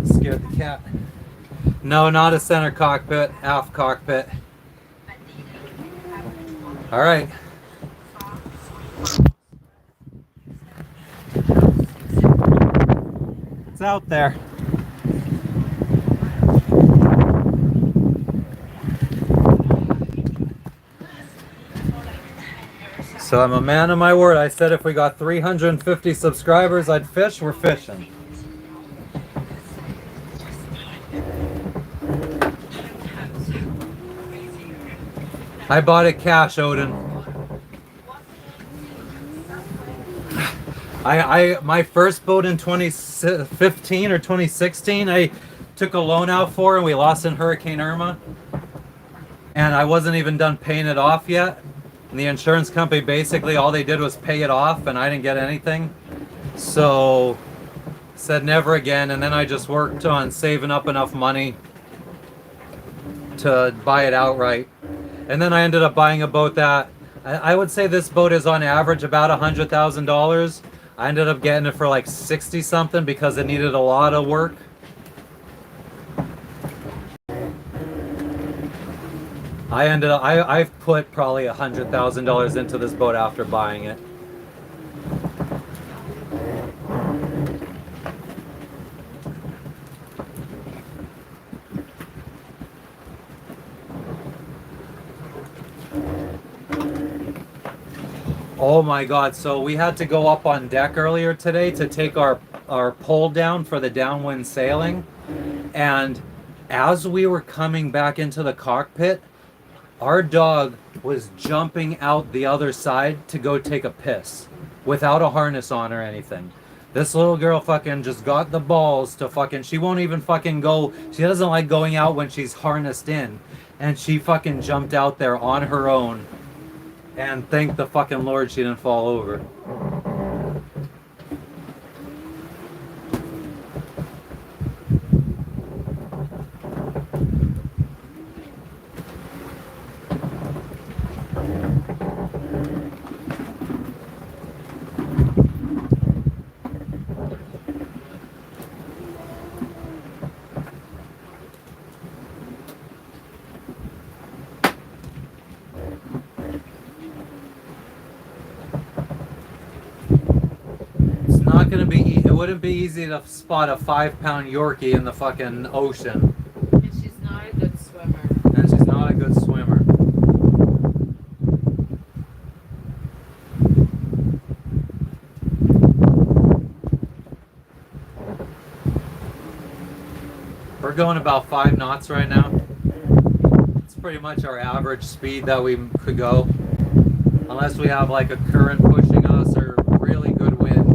Scared the cat. No, not a center cockpit, aft cockpit. All right. It's out there. So I'm a man of my word. I said if we got 350 subscribers, I'd fish. We're fishing. I bought it cash, Odin. My first boat in 2015 or 2016, I took a loan out for, and we lost in Hurricane Irma. And I wasn't even done paying it off yet. And the insurance company basically all they did was pay it off, and I didn't get anything. So said never again. And then I just worked on saving up enough money to buy it outright. And then I ended up buying a boat that I would say this boat is on average about $100,000. I ended up getting it for like 60 something because it needed a lot of work. I've put probably $100,000 into this boat after buying it. Oh my God, so we had to go up on deck earlier today to take our pole down for the downwind sailing. And as we were coming back into the cockpit, our dog was jumping out the other side to go take a piss without a harness on or anything. This little girl fucking just got the balls to fucking, she won't even fucking go, she doesn't like going out when she's harnessed in. And she fucking jumped out there on her own. And thank the fucking Lord she didn't fall over. It wouldn't be easy to spot a 5-pound Yorkie in the fucking ocean. And she's not a good swimmer. And she's not a good swimmer. We're going about 5 knots right now. It's pretty much our average speed that we could go. Unless we have like a current pushing us or really good wind.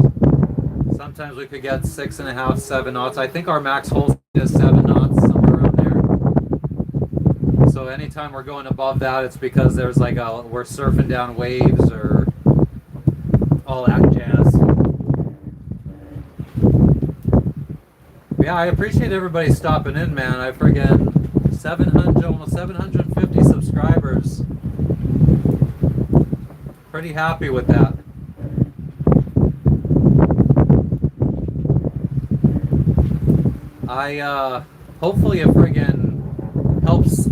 Sometimes we could get 6.5, 7 knots. I think our max hold speed is 7 knots, somewhere around there. So anytime we're going above that, it's because there's like we're surfing down waves or all that jazz. Yeah, I appreciate everybody stopping in, man. I friggin' 700, almost 750 subscribers. Pretty happy with that. Hopefully it friggin' helps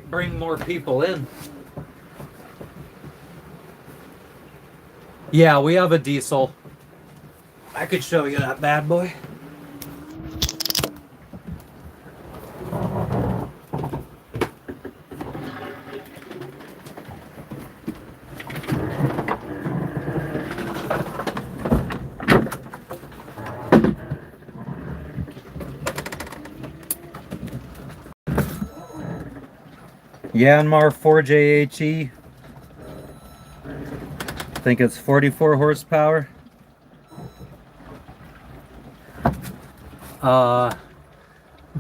bring more people in. Yeah, we have a diesel. I could show you that bad boy. Yanmar 4JHE. I think it's 44 horsepower.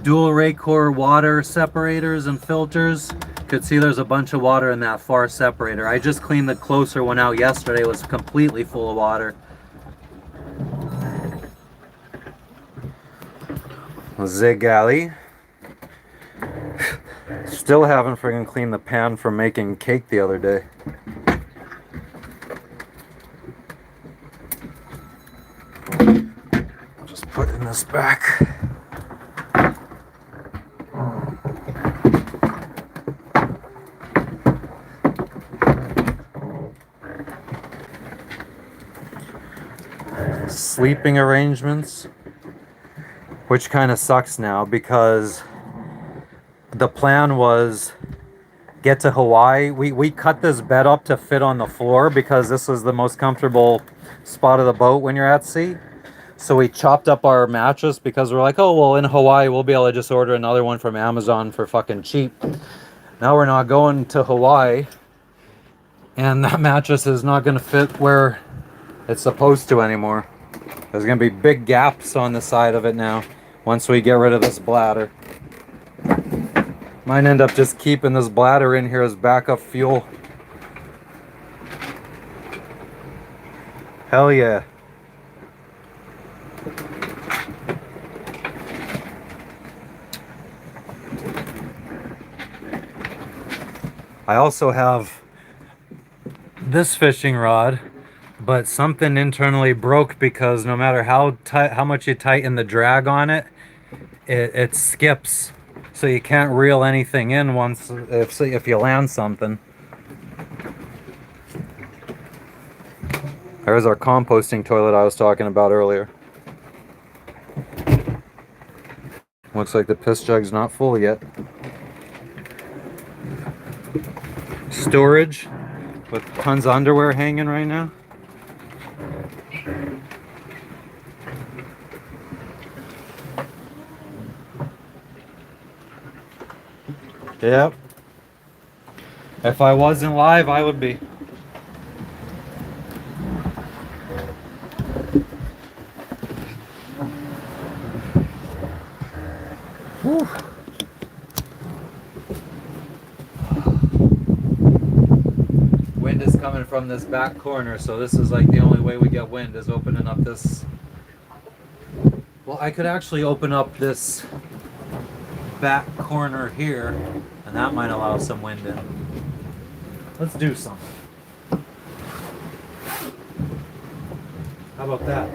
Dual Raycor water separators and filters. Could see there's a bunch of water in that far separator. I just cleaned the closer one out yesterday. It was completely full of water. Zig Alley. Still haven't friggin' cleaned the pan for making cake the other day. Just putting this back. Sleeping arrangements, which kind of sucks now because the plan was get to Hawaii. We cut this bed up to fit on the floor because this was the most comfortable spot of the boat when you're at sea. So we chopped up our mattress because we're like, oh, well, in Hawaii, we'll be able to just order another one from Amazon for fucking cheap. Now we're not going to Hawaii, and that mattress is not going to fit where it's supposed to anymore. There's going to be big gaps on the side of it now once we get rid of this bladder. Might end up just keeping this bladder in here as backup fuel. Hell yeah. I also have this fishing rod, but something internally broke because no matter how much you tighten the drag on it, it skips. So you can't reel anything in once if you land something. There's our composting toilet I was talking about earlier. Looks like the piss jug's not full yet. Storage with tons of underwear hanging right now. Yep. If I wasn't live, I would be. Whew. Wind is coming from this back corner, so this is like the only way we get wind is opening up this. Well, I could actually open up this back corner here, and that might allow some wind in. Let's do something. How about that?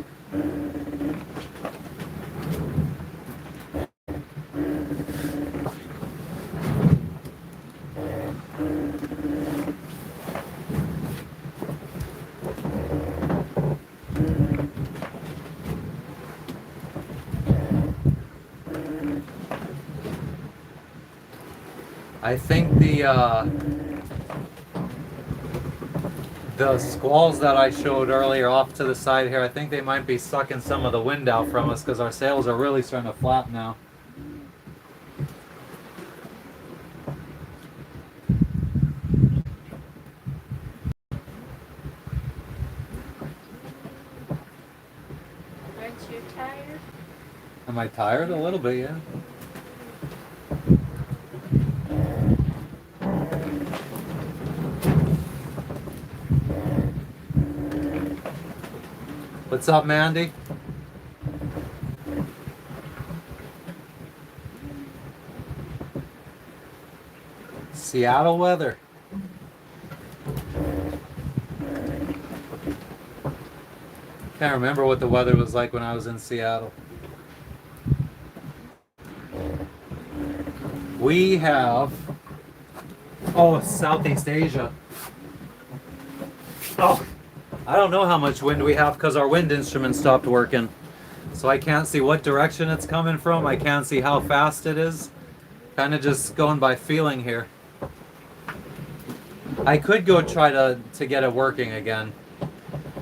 I think the squalls that I showed earlier off to the side here, I think they might be sucking some of the wind out from us because our sails are really starting to flap now. Aren't you tired? Am I tired? A little bit, yeah. What's up, Mandy? Seattle weather. Can't remember what the weather was like when I was in Seattle. We have, oh, Southeast Asia. Oh, I don't know how much wind we have because our wind instrument stopped working. So I can't see what direction it's coming from. I can't see how fast it is. Kind of just going by feeling here. I could go try to get it working again.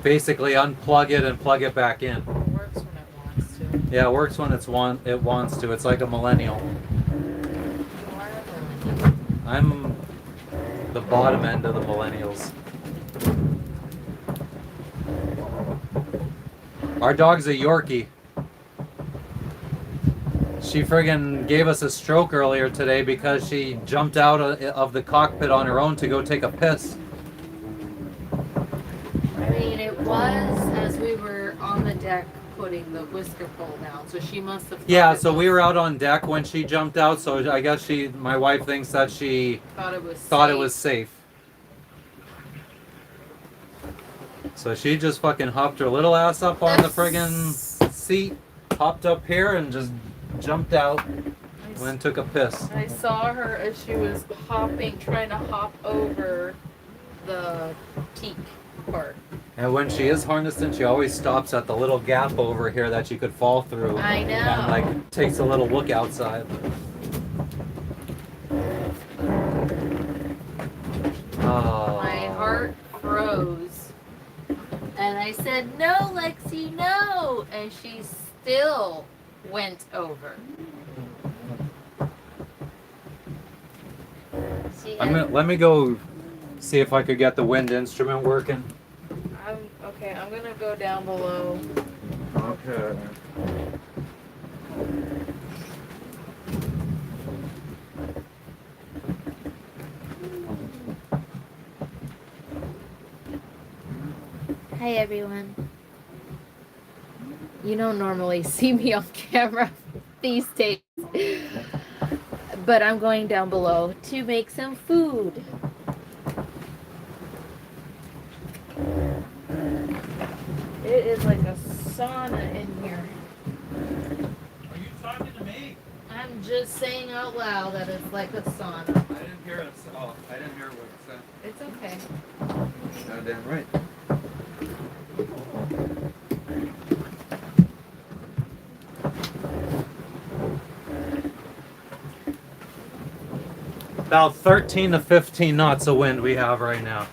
Basically unplug it and plug it back in. It works when it wants to. Yeah, it works when it wants to. It's like a millennial. I'm the bottom end of the millennials. Our dog's a Yorkie. She friggin' gave us a stroke earlier today because she jumped out of the cockpit on her own to go take a piss. I mean, it was as we were on the deck putting the whisker pole down, so she must have. Yeah, so we were out on deck when she jumped out, so I guess my wife thinks that she thought it was safe. So she just fucking hopped her little ass up on the friggin' seat, hopped up here and just jumped out and took a piss. I saw her as she was hopping, trying to hop over the teak part. And when she is harnessed in, she always stops at the little gap over here that she could fall through. I know. And like takes a little look outside. Oh. My heart froze. And I said, "No, Lexi, no!" And she still went over. Let me go see if I could get the wind instrument working. I'm gonna go down below. Okay. Hi everyone. You don't normally see me on camera these days, but I'm going down below to make some food. It is like a sauna in here. Are you talking to me? I'm just saying out loud that it's like a sauna. I didn't hear it. Oh, I didn't hear what it said. It's okay. Goddamn right. About 13 to 15 knots of wind we have right now.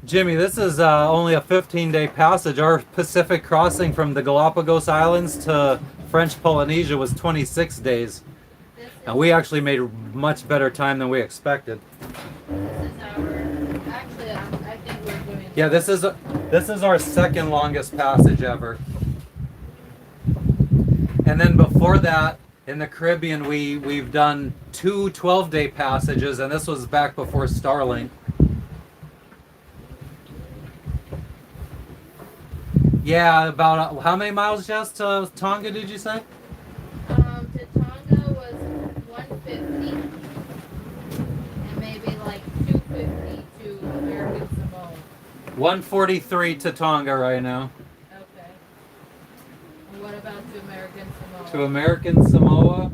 Jimmy, this is only a 15-day passage. Our Pacific crossing from the Galapagos Islands to French Polynesia was 26 days. And we actually made much better time than we expected. This is actually, I think we're doing. Yeah, this is our second longest passage ever. And then before that, in the Caribbean, we've done two 12-day passages, and this was back before Starlink. Yeah, about how many miles, Jess, to Tonga, did you say? To Tonga was 150, and maybe like 250 to American Samoa. 143 to Tonga right now. Okay. And what about to American Samoa? To American Samoa,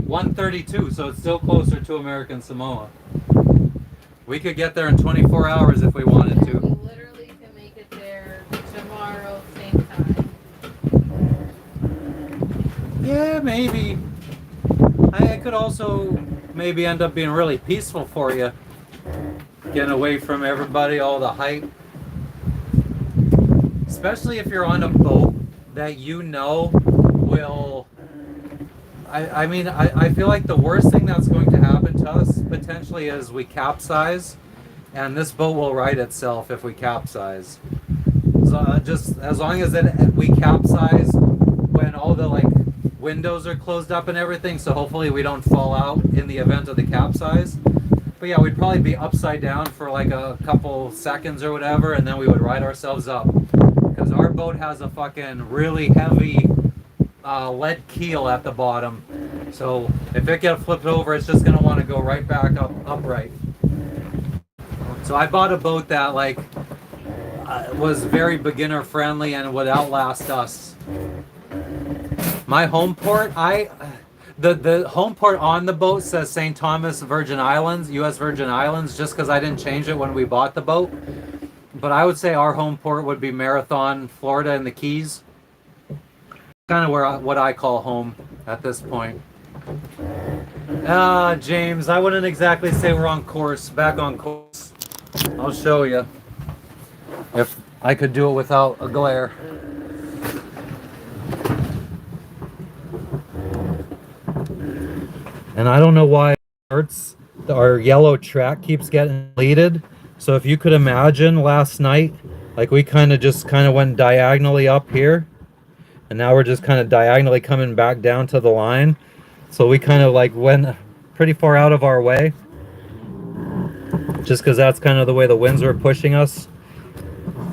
132, so it's still closer to American Samoa. We could get there in 24 hours if we wanted to. We literally can make it there tomorrow, same time. Yeah, maybe. I could also maybe end up being really peaceful for you. Getting away from everybody, all the hype. Especially if you're on a boat that you know will... I feel like the worst thing that's going to happen to us potentially is we capsize, and this boat will right itself if we capsize. So just as long as we capsize when all the windows are closed up and everything, so hopefully we don't fall out in the event of the capsize. But yeah, we'd probably be upside down for like a couple seconds or whatever, and then we would right ourselves up. Because our boat has a fucking really heavy lead keel at the bottom, so if it gets flipped over, it's just gonna want to go right back upright. So I bought a boat that was very beginner friendly and would outlast us. My home port, the home port on the boat says St. Thomas Virgin Islands, U.S. Virgin Islands, just because I didn't change it when we bought the boat. But I would say our home port would be Marathon, Florida, and the Keys. Kind of what I call home at this point. James, I wouldn't exactly say we're on course. Back on course. I'll show you. If I could do it without a glare. And I don't know why our yellow track keeps getting deleted. So if you could imagine last night, like we kind of went diagonally up here. And now we're just kind of diagonally coming back down to the line. So we kind of like went pretty far out of our way. Just because that's kind of the way the winds were pushing us.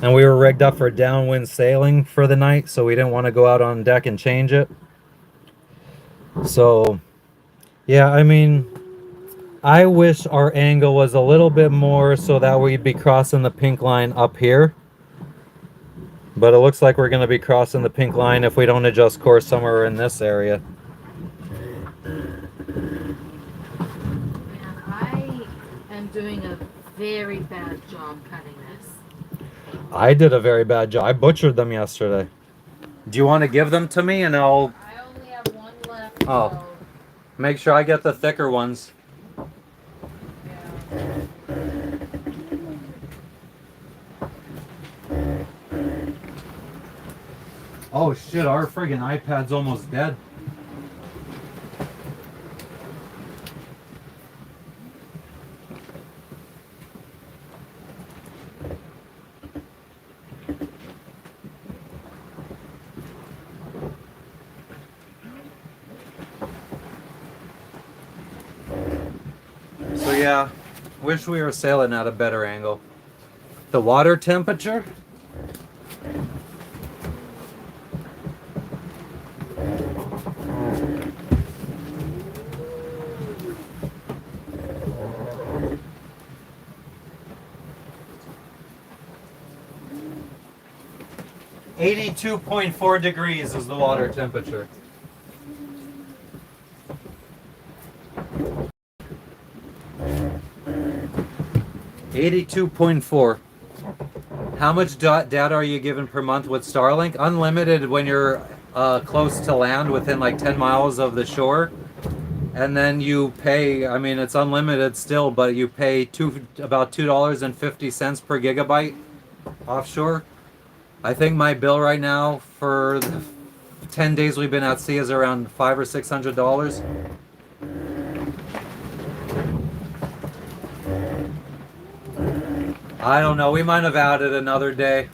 And we were rigged up for downwind sailing for the night. So we didn't want to go out on deck and change it. So... yeah, I mean, I wish our angle was a little bit more so that we'd be crossing the pink line up here. But it looks like we're going to be crossing the pink line if we don't adjust course somewhere in this area. Man, I am doing a very bad job cutting this. I did a very bad job. I butchered them yesterday. Do you want to give them to me and I'll... I only have one left. Oh. So... make sure I get the thicker ones. yeah. Oh shit, our friggin' iPad's almost dead. So yeah, wish we were sailing at a better angle. The water temperature? .4 degrees is the water temperature. .4. How much data are you given per month with Starlink? Unlimited when you're close to land, within like 10 miles of the shore. And then you pay, I mean, it's unlimited still, but you pay about $2.50 per gigabyte offshore. I think my bill right now for the 10 days we've been at sea is around $500 or $600. I don't know, we might have added another day.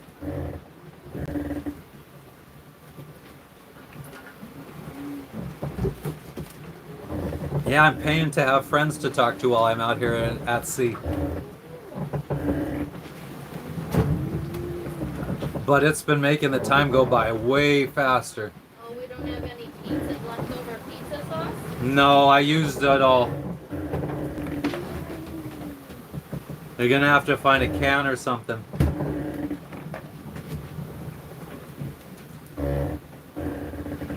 Yeah, I'm paying to have friends to talk to while I'm out here at sea. But it's been making the time go by way faster. Oh, we don't have any leftover pizza sauce? No, I used it all. You're gonna have to find a can or something.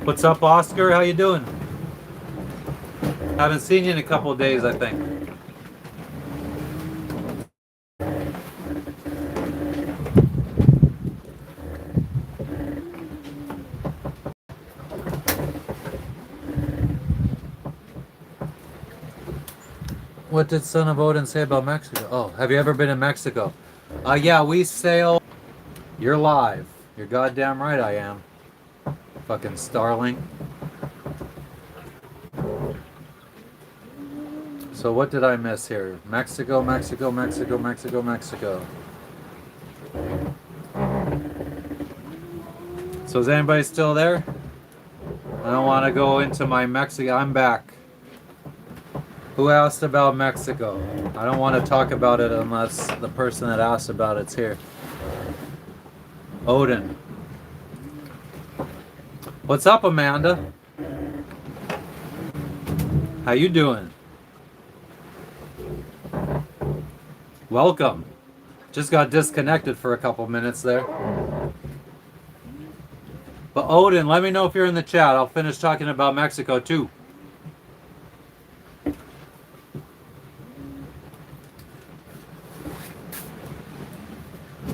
What's up, Oscar? How you doing? Haven't seen you in a couple of days, I think. What did Son of Odin say about Mexico? Oh, have you ever been in Mexico? Yeah, we sail. You're live. You're goddamn right I am. Fucking Starling. So what did I miss here? Mexico, Mexico, Mexico, Mexico, Mexico. So is anybody still there? I don't want to go into my Mexico. I'm back. Who asked about Mexico? I don't want to talk about it unless the person that asked about it's here. Odin. What's up, Amanda? How you doing? Welcome Just got disconnected for a couple minutes there. But Odin, let me know if you're in the chat. I'll finish talking about Mexico too.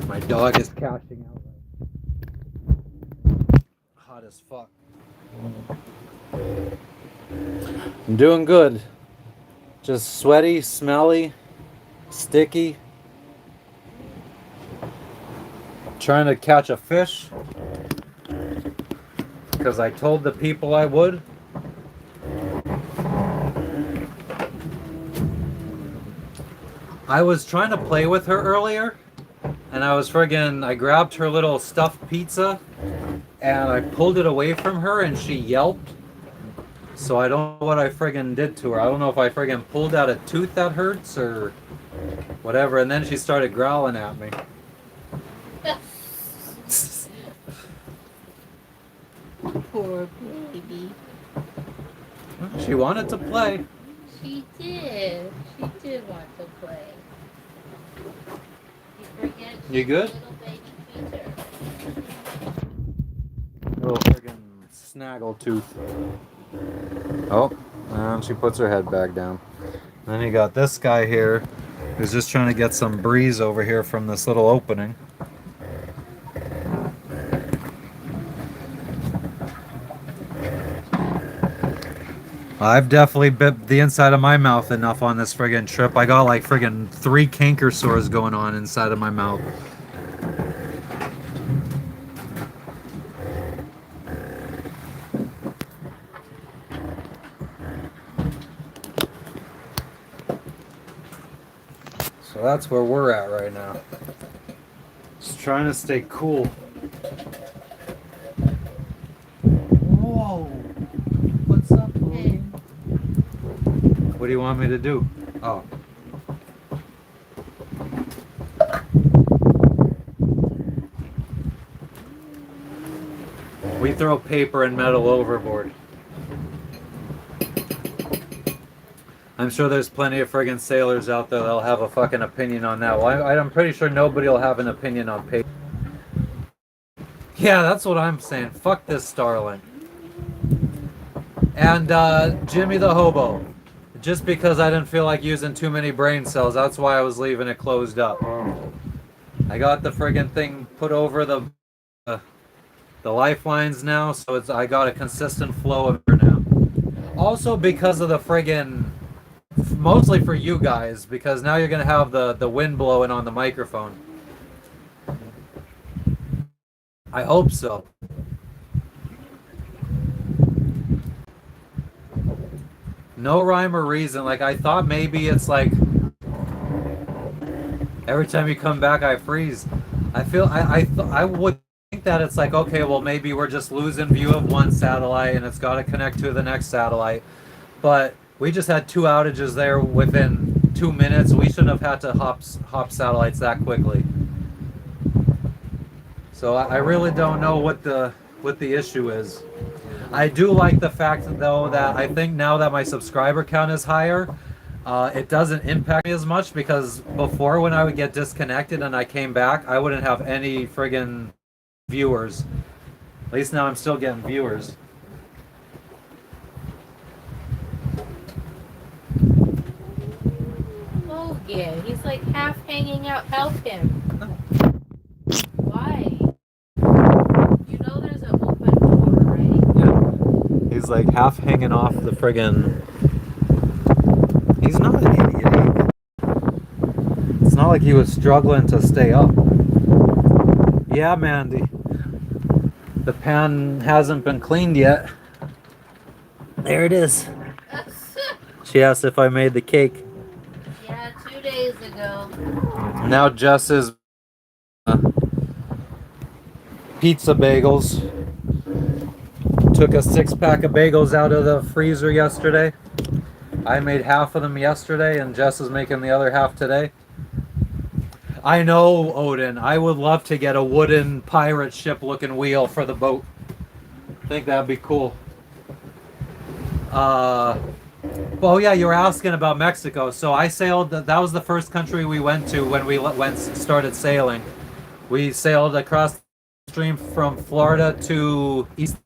My dog is cashing out. Hot as fuck. I'm doing good. Just sweaty, smelly, sticky. Trying to catch a fish because I told the people I would. I was trying to play with her earlier, and I grabbed her little stuffed pizza and I pulled it away from her and she yelped. So I don't know what I friggin' did to her. I don't know if I friggin' pulled out a tooth that hurts or whatever, and then she started growling at me. Poor baby. She wanted to play. She did. She did want to play. You forget she's You good? a little baby Peter. Little friggin' snaggle tooth. Oh, and she puts her head back down. Then you got this guy here who's just trying to get some breeze over here from this little opening. I've definitely bit the inside of my mouth enough on this friggin' trip. I got like friggin' 3 canker sores going on inside of my mouth. So that's where we're at right now. Just trying to stay cool. Whoa! What's up, Hey. What do you want me to do? Oh. We throw paper and metal overboard. I'm sure there's plenty of friggin' sailors out there that'll have a fucking opinion on that. Well, I'm pretty sure nobody will have an opinion on paper. Yeah, that's what I'm saying. Fuck this Starlink. And Jimmy the Hobo. Just because I didn't feel like using too many brain cells, that's why I was leaving it closed up. I got the friggin' thing put over the lifelines now, so I got a consistent flow of air now. Also because of the friggin', mostly for you guys, because now you're gonna have the wind blowing on the microphone. I hope so. No rhyme or reason. Like, I thought maybe it's like every time you come back I freeze. I would think that it's like, okay, well maybe we're just losing view of one satellite and it's got to connect to the next satellite. But we just had 2 outages there within 2 minutes. We shouldn't have had to hop satellites that quickly. So I really don't know what the issue is. I do like the fact though that I think now that my subscriber count is higher, it doesn't impact me as much, because before when I would get disconnected and I came back, I wouldn't have any friggin' viewers. At least now I'm still getting viewers. Oh yeah, he's like half hanging out. Help him. Why? You know there's an open door, right? Yeah. He's like half hanging off the friggin'... He's not an idiot. It's not like he was struggling to stay up. Yeah, Mandy. The pan hasn't been cleaned yet. There it is. She asked if I made the cake. Yeah, 2 days ago. Now Jess is pizza bagels. Took a 6-pack of bagels out of the freezer yesterday. I made half of them yesterday and Jess is making the other half today. I know, Odin. I would love to get a wooden pirate ship looking wheel for the boat. I think that'd be cool. Well, yeah, you were asking about Mexico. So I sailed. That was the first country we went to when we started sailing. We sailed across the stream from Florida to Isla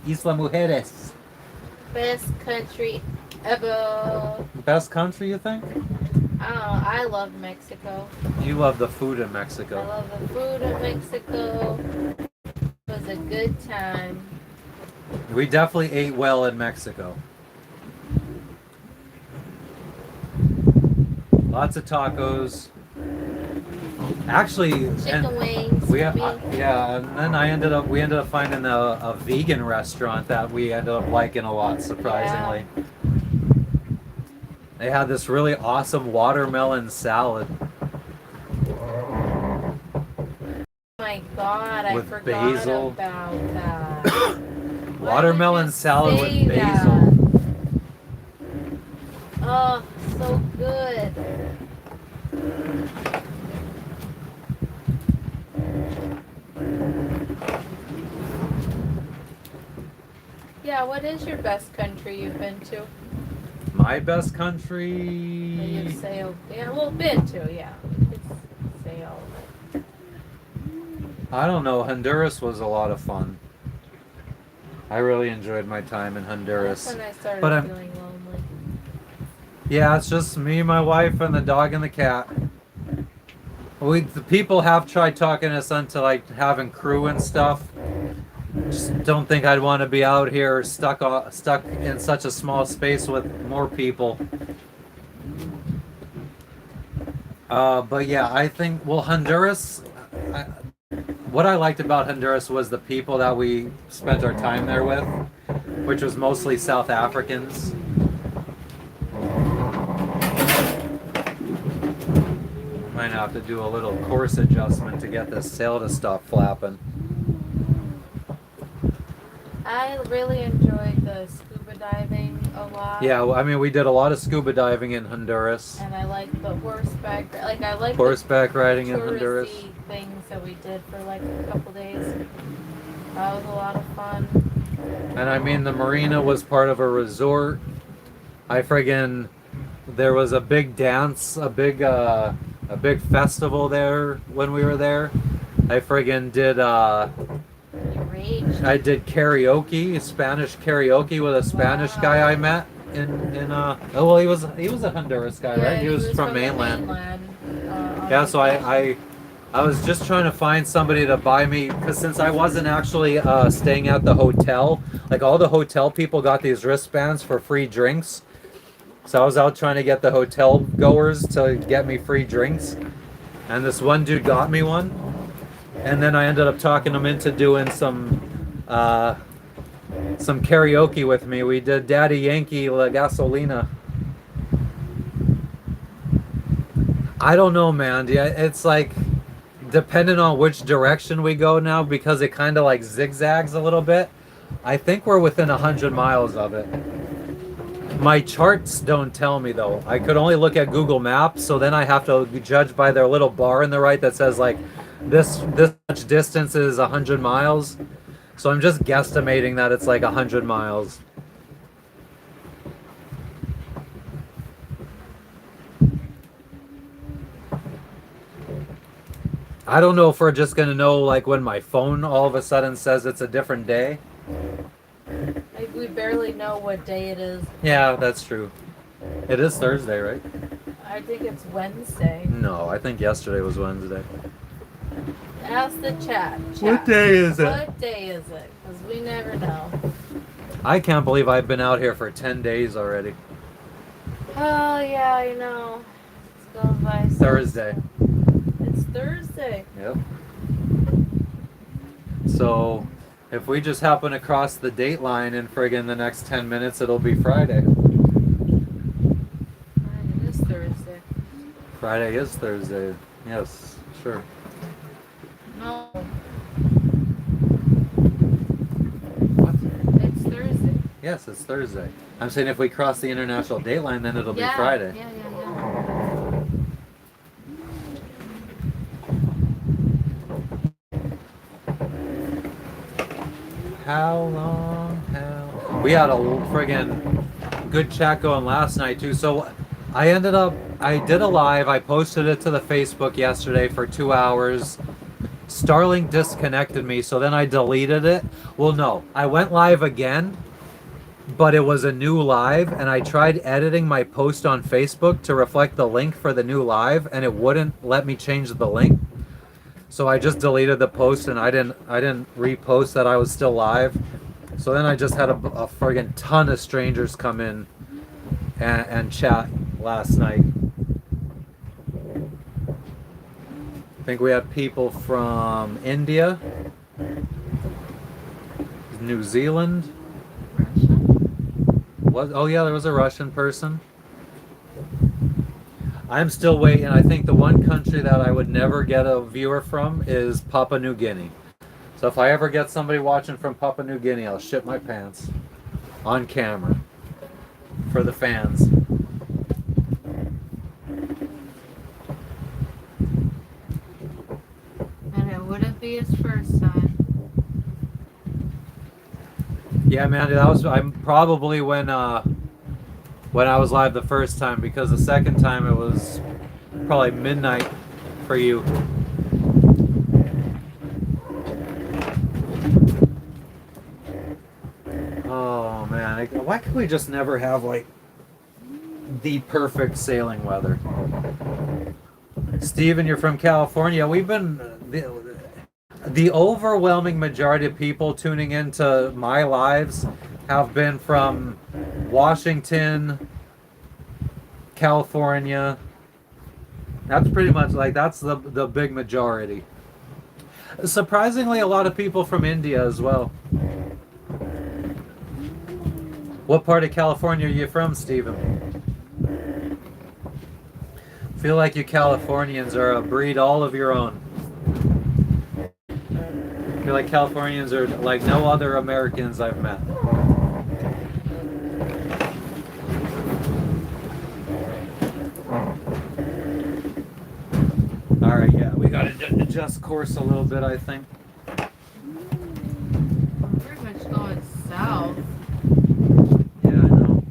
Mujeres. Best country ever. Best country, you think? I don't know. I love Mexico. You love the food in I Mexico. love the food in Mexico. It was a good time. We definitely ate well in Mexico. Lots of tacos. Actually, Chicken wings. we for me. yeah, and then we ended up finding a vegan restaurant that we ended up liking a lot, surprisingly. They had this really awesome watermelon salad Oh my god, I with forgot basil. about that. Why would Watermelon you salad say with basil. that? Oh, so good. Yeah, what is your best country you've been to? My best That country. you've sailed? Yeah, well, been to, yeah. You could sail. I don't know. Honduras was a lot of fun. I really enjoyed my time in Honduras. That's when I started But I'm- feeling lonely. Yeah, it's just me, my wife, and the dog and the cat. The people have tried talking us into like having crew and stuff. Just don't think I'd want to be out here stuck in such a small space with more people. But yeah, I think Honduras. I, what I liked about Honduras was the people that we spent our time there with, which was mostly South Africans. Might have to do a little course adjustment to get this sail to stop flapping. I really enjoyed the scuba diving a lot. Yeah, I mean, we did a lot of scuba diving in Honduras. And I like the horseback. Like I like Horseback the riding in Honduras. touristy things that we did for like a couple days. That was a lot of fun. And I mean, the marina was part of a resort. There was a big dance, a big festival there when we were there. I friggin' did, You raged. I did karaoke, Spanish karaoke with a Spanish guy I met well, he was a Honduras guy, right? He was from the mainland. on Yeah, the so I was just trying to find somebody to buy me, because since I wasn't actually staying at the hotel, like all the hotel people got these wristbands for free drinks. So I was out trying to get the hotel goers to get me free drinks. And this one dude got me one. And then I ended up talking him into doing some karaoke with me. We did Daddy Yankee La Gasolina. I don't know, man. Yeah, it's like depending on which direction we go now, because it kind of like zigzags a little bit. I think we're within 100 miles of it. My charts don't tell me though. I could only look at Google Maps, so then I have to judge by their little bar in the right that says like this much distance is 100 miles. So I'm just guesstimating that it's like 100 miles. I don't know if we're just gonna know like when my phone all of a sudden says it's a different day. Like we barely know what day it is. Yeah, that's true. It is Thursday, right? I think it's Wednesday. No, I think yesterday was Wednesday. Ask the chat. What day is it? What day is it? Because we never know. I can't believe I've been out here for 10 days already. Oh yeah, I know. It's going by. So Thursday. It's Thursday. Yep. So, if we just happen to cross the date line in friggin' the next 10 minutes, it'll be Friday. It is Thursday. Friday is Thursday. Yes, sure. No, What? it's Thursday. Yes, it's Thursday. I'm saying if we cross the international date line, then it'll be Friday. Yeah. How long? We had a friggin' good chat going last night too. So I did a live. I posted it to the Facebook yesterday for 2 hours. Starlink disconnected me, so then I deleted it. Well, no, I went live again, but it was a new live, and I tried editing my post on Facebook to reflect the link for the new live, and it wouldn't let me change the link. So I just deleted the post, and I didn't repost that I was still live. So then I just had a friggin' ton of strangers come in and chat last night. I think we had people from India, New Zealand. Oh yeah, there was a Russian person. I'm still waiting. I think the one country that I would never get a viewer from is Papua New Guinea. So if I ever get somebody watching from Papua New Guinea, I'll shit my pants on camera for the fans. And it wouldn't be his first time. Yeah, man, that was I'm probably when I was live the first time, because the second time it was probably midnight for you. Oh man, why can we just never have like the perfect sailing weather? Steven, you're from California. We've been the overwhelming majority of people tuning into my lives have been from Washington, California. That's pretty much that's the big majority. Surprisingly, a lot of people from India as well. What part of California are you from, Stephen? I feel like you Californians are a breed all of your own. I feel like Californians are like no other Americans I've met. Alright, yeah, we gotta adjust course a little bit, I think. I'm pretty much going south. Yeah, I know.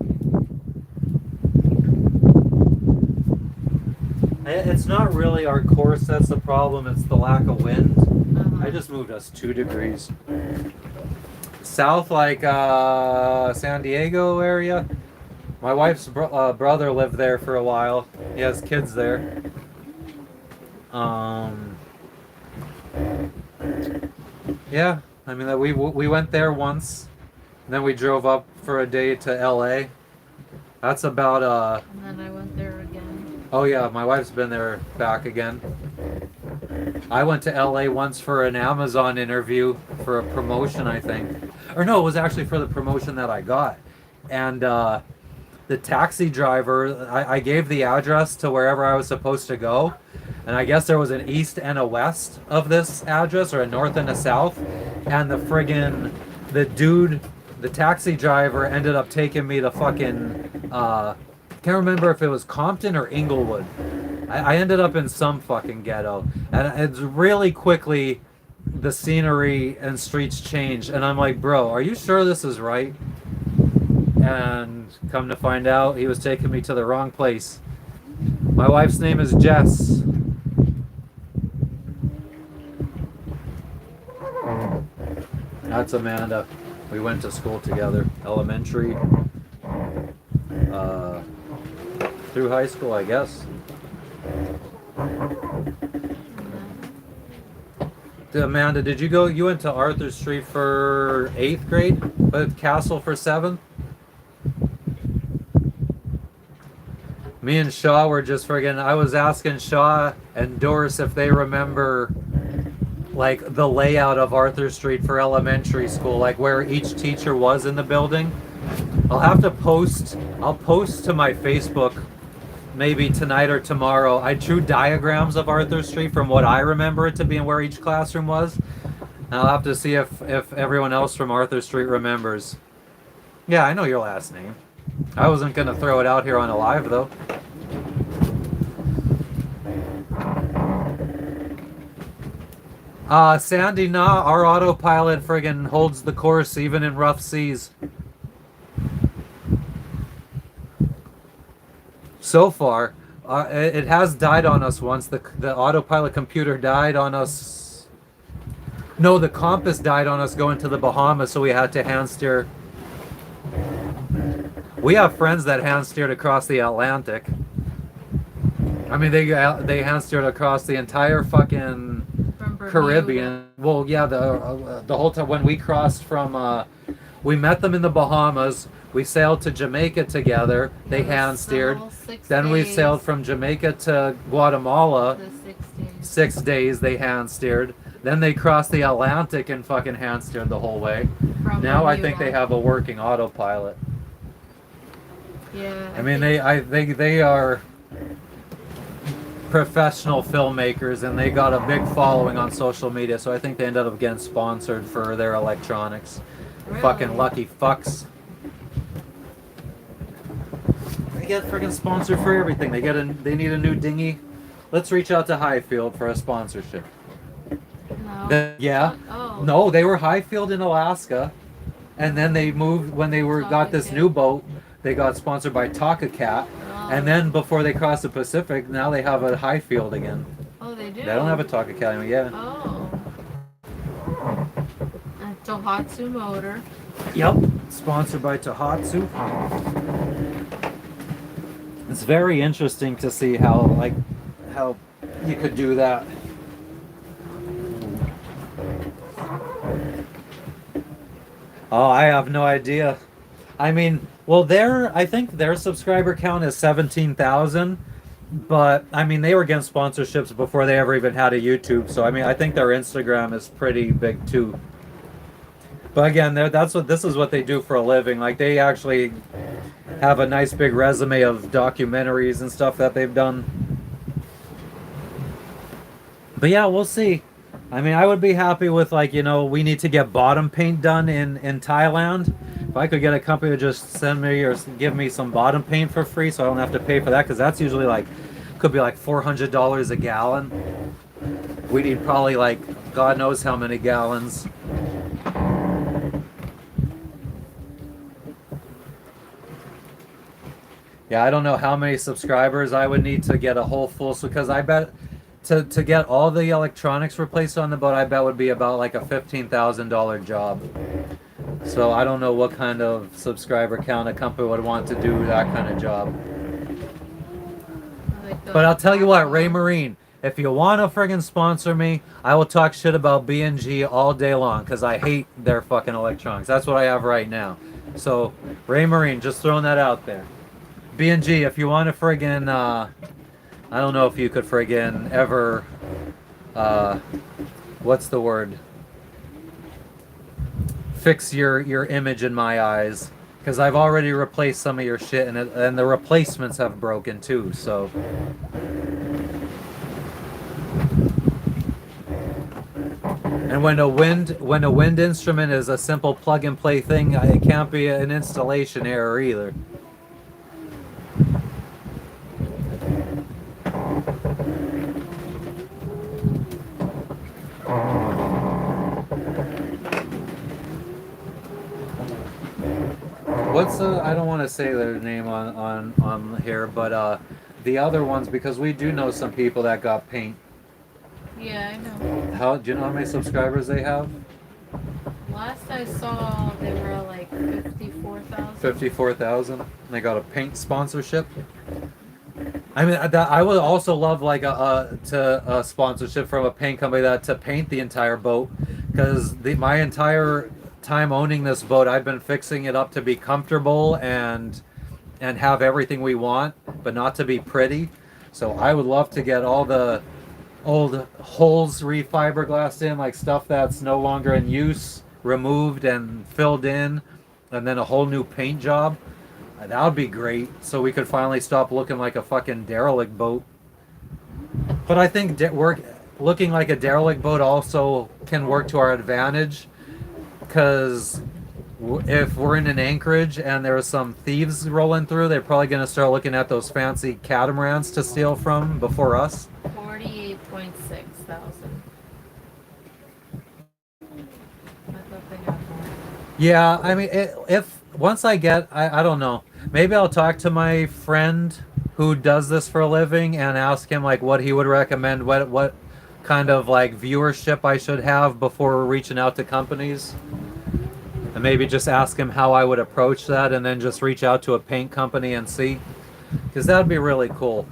It's not really our course that's the problem, it's the lack of wind. I just moved us 2 degrees. South, like San Diego area. My wife's brother lived there for a while. He has kids there. Yeah, I mean we went there once, and then we drove up for a day to LA. That's about And then I went there again. Oh yeah, my wife's been there back again. I went to LA once for an Amazon interview for a promotion, I think. Or no, it was actually for the promotion that I got. And the taxi driver, I gave the address to wherever I was supposed to go. And I guess there was an east and a west of this address, or a north and a south. And the taxi driver ended up taking me to fucking, can't remember if it was Compton or Inglewood. I ended up in some fucking ghetto. And it's really quickly, the scenery and streets changed. And I'm like, bro, are you sure this is right? And come to find out, he was taking me to the wrong place. My wife's name is Jess. That's Amanda. We went to school together, elementary, through high school, I guess. Amanda, did you go? You went to Arthur Street for 8th grade, but Castle for 7th? Me and Shaw were just friggin'. I was asking Shaw and Doris if they remember like the layout of Arthur Street for elementary school, like where each teacher was in the building. I'll post to my Facebook maybe tonight or tomorrow. I drew diagrams of Arthur Street from what I remember it to be and where each classroom was. And I'll have to see if everyone else from Arthur Street remembers. Yeah, I know your last name. I wasn't gonna throw it out here on a live though. Sandy, nah, our autopilot friggin' holds the course even in rough seas. so far. It has died on us once. The autopilot computer died on us. No, the compass died on us going to the Bahamas, so we had to hand steer. We have friends that hand steered across the Atlantic. I mean, they hand steered across the entire fucking From Bermuda. Caribbean. Well, yeah, the whole time when we crossed from, we met them in the Bahamas. We sailed to Jamaica together. They It was hand steered. the whole 6 Then we days. sailed from Jamaica to Guatemala. The 6 days. 6 days they hand steered. Then they crossed the Atlantic and fucking hand steered the whole way. From Now I Bermuda. think they have a working autopilot. Yeah. I mean, they are professional filmmakers and they got a big following on social media, so I think they ended up getting sponsored for their electronics. Really? Fucking lucky fucks. They get freaking sponsored for everything. They need a new dinghy. Let's reach out to Highfield for a sponsorship. No. Yeah. Oh. No, they were Highfield in Alaska, and then they moved when they got this new boat. They got sponsored by Taka Cat, Oh. and then before they crossed the Pacific, now they have a Highfield again. Oh, they do. They don't have a Taka Cat anymore. Yeah. Oh. And Tohatsu Motor. Yep. Sponsored by Tohatsu. It's very interesting to see how you could do that. Oh, I have no idea. I mean, well, I think their subscriber count is 17,000, but I mean, they were getting sponsorships before they ever even had a YouTube. So I mean, I think their Instagram is pretty big too. But again, this is what they do for a living. Like they actually have a nice big resume of documentaries and stuff that they've done. But yeah, we'll see. I mean, I would be happy with we need to get bottom paint done in Thailand. If I could get a company to just send me or give me some bottom paint for free, so I don't have to pay for that, because that's usually could be like $400 a gallon. We need probably God knows how many gallons. Yeah, I don't know how many subscribers I would need to get a whole full, because I bet to get all the electronics replaced on the boat, I bet would be about like a $15,000 job. So I don't know what kind of subscriber count a company would want to do that kind of job. But I'll tell you what, Ray Marine, if you want to friggin' sponsor me, I will talk shit about B&G all day long, because I hate their fucking electronics. That's what I have right now. So Ray Marine, just throwing that out there. B&G, if you want to friggin', I don't know if you could friggin' ever, what's the word? Fix your image in my eyes, because I've already replaced some of your shit, and the replacements have broken too. So, and when a wind instrument is a simple plug and play thing, it can't be an installation error either. I don't want to say their name on here, but the other ones, because we do know some people that got paint. Yeah, I know. Do you know how many subscribers they have? Last I saw, they were like 54,000. 54,000. They got a paint sponsorship. I mean, I would also love a sponsorship from a paint company to paint the entire boat, because my entire time owning this boat, I've been fixing it up to be comfortable and have everything we want, but not to be pretty. So I would love to get all the old holes refiberglassed in, like stuff that's no longer in use, removed and filled in, and then a whole new paint job. That would be great, so we could finally stop looking like a fucking derelict boat. But I think looking like a derelict boat also can work to our advantage, because if we're in an anchorage and there's some thieves rolling through, they're probably going to start looking at those fancy catamarans to steal from before us. 48.6 thousand. I thought they got more. Yeah, I mean, if once I don't know, maybe I'll talk to my friend who does this for a living and ask him like what he would recommend, what kind of like viewership I should have before reaching out to companies. And maybe just ask him how I would approach that, and then just reach out to a paint company and see. Because that would be really cool.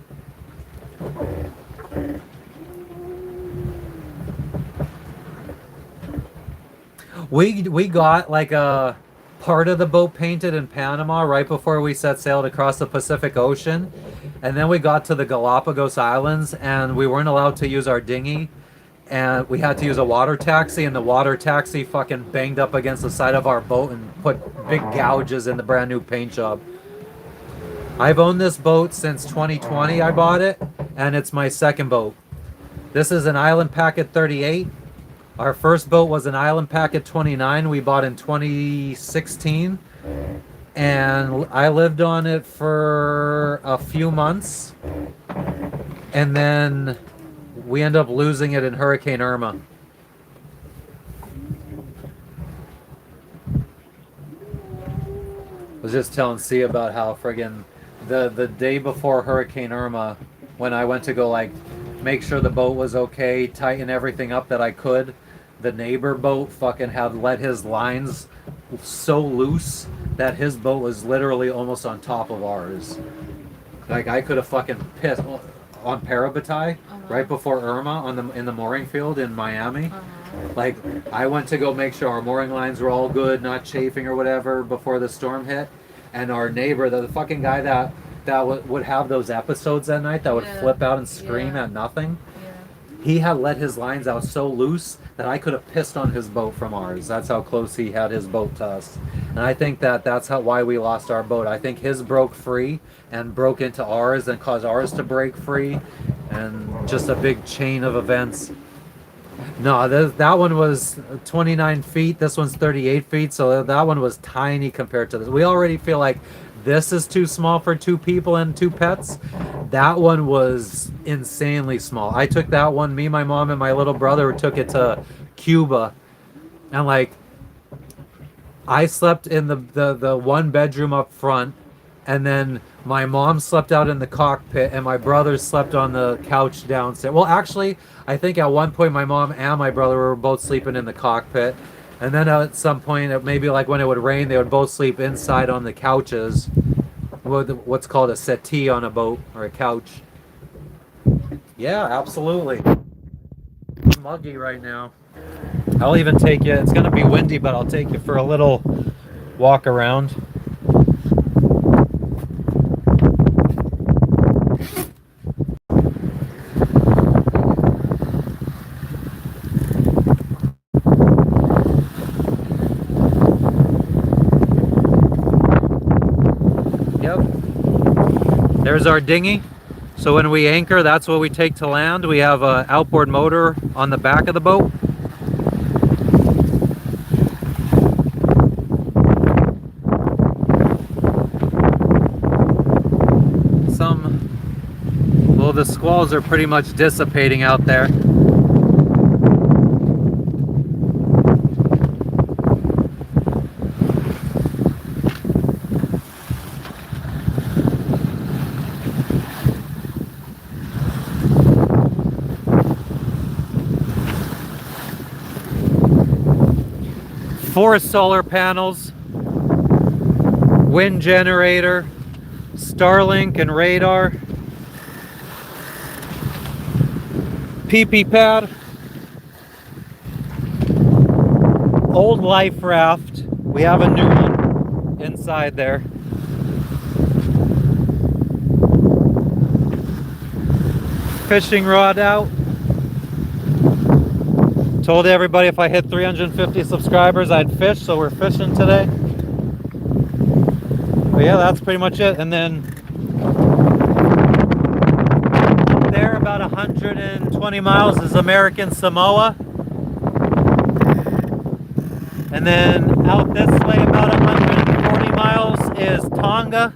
We got like a part of the boat painted in Panama right before we set sail across the Pacific Ocean. And then we got to the Galapagos Islands and we weren't allowed to use our dinghy. And we had to use a water taxi, and the water taxi fucking banged up against the side of our boat and put big gouges in the brand new paint job. I've owned this boat since 2020. I bought it, and it's my second boat. This is an Island Packet 38. Our first boat was an Island Packet 29 we bought in 2016. And I lived on it for a few months. And then we ended up losing it in Hurricane Irma. I was just telling C about how friggin' the day before Hurricane Irma, when I went to go like make sure the boat was okay, tighten everything up that I could, the neighbor boat fucking had let his lines so loose that his boat was literally almost on top of ours. Like I could have fucking pissed on Parabatai right before Irma in the mooring field in Miami. Like I went to go make sure our mooring lines were all good, not chafing or whatever before the storm hit. And our neighbor, the fucking guy that would have those episodes at night that would flip out and scream at nothing. He had let his lines out so loose that I could have pissed on his boat from ours. That's how close he had his boat to us. And I think that's why we lost our boat. I think his broke free and broke into ours and caused ours to break free, and just a big chain of events. No, that one was 29 feet. This one's 38 feet. So that one was tiny compared to this. We already feel like this is too small for 2 people and 2 pets. That one was insanely small. I took that one, me, my mom, and my little brother took it to Cuba. And like, I slept in the one bedroom up front. And then my mom slept out in the cockpit, and my brother slept on the couch downstairs. Well, actually, I think at one point my mom and my brother were both sleeping in the cockpit. And then at some point, maybe like when it would rain, they would both sleep inside on the couches. What's called a settee on a boat, or a couch. Yeah, absolutely. It's muggy right now. I'll even take you. It's going to be windy, but I'll take you for a little walk around. There's our dinghy. So when we anchor, that's what we take to land. We have an outboard motor on the back of the boat. Well, the squalls are pretty much dissipating out there. Four solar panels, wind generator, Starlink and radar, PP pad, old life raft. We have a new one inside there. Fishing rod out. Told everybody if I hit 350 subscribers I'd fish, so we're fishing today. But yeah, that's pretty much it. And then up there about 120 miles is American Samoa. And then out this way about 140 miles is Tonga.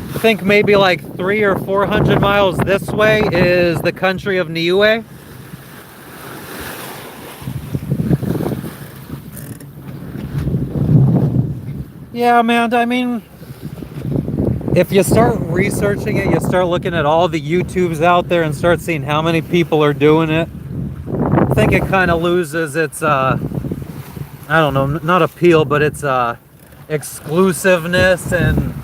I think maybe like 300 or 400 miles this way is the country of Niue. Yeah, man, I mean, if you start researching it, you start looking at all the YouTubes out there and start seeing how many people are doing it, I think it kind of loses its, I don't know, not appeal, but its exclusiveness and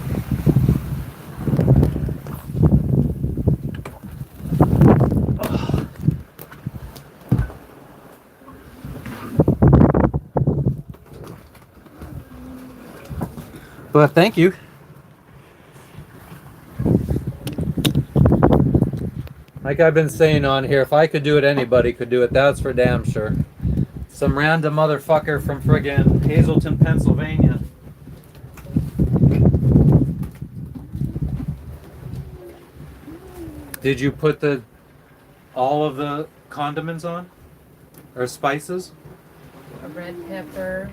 but thank you. Like I've been saying on here, if I could do it, anybody could do it. That's for damn sure. Some random motherfucker from friggin' Hazleton, Pennsylvania. Did you put all of the condiments on? Or spices? A red pepper,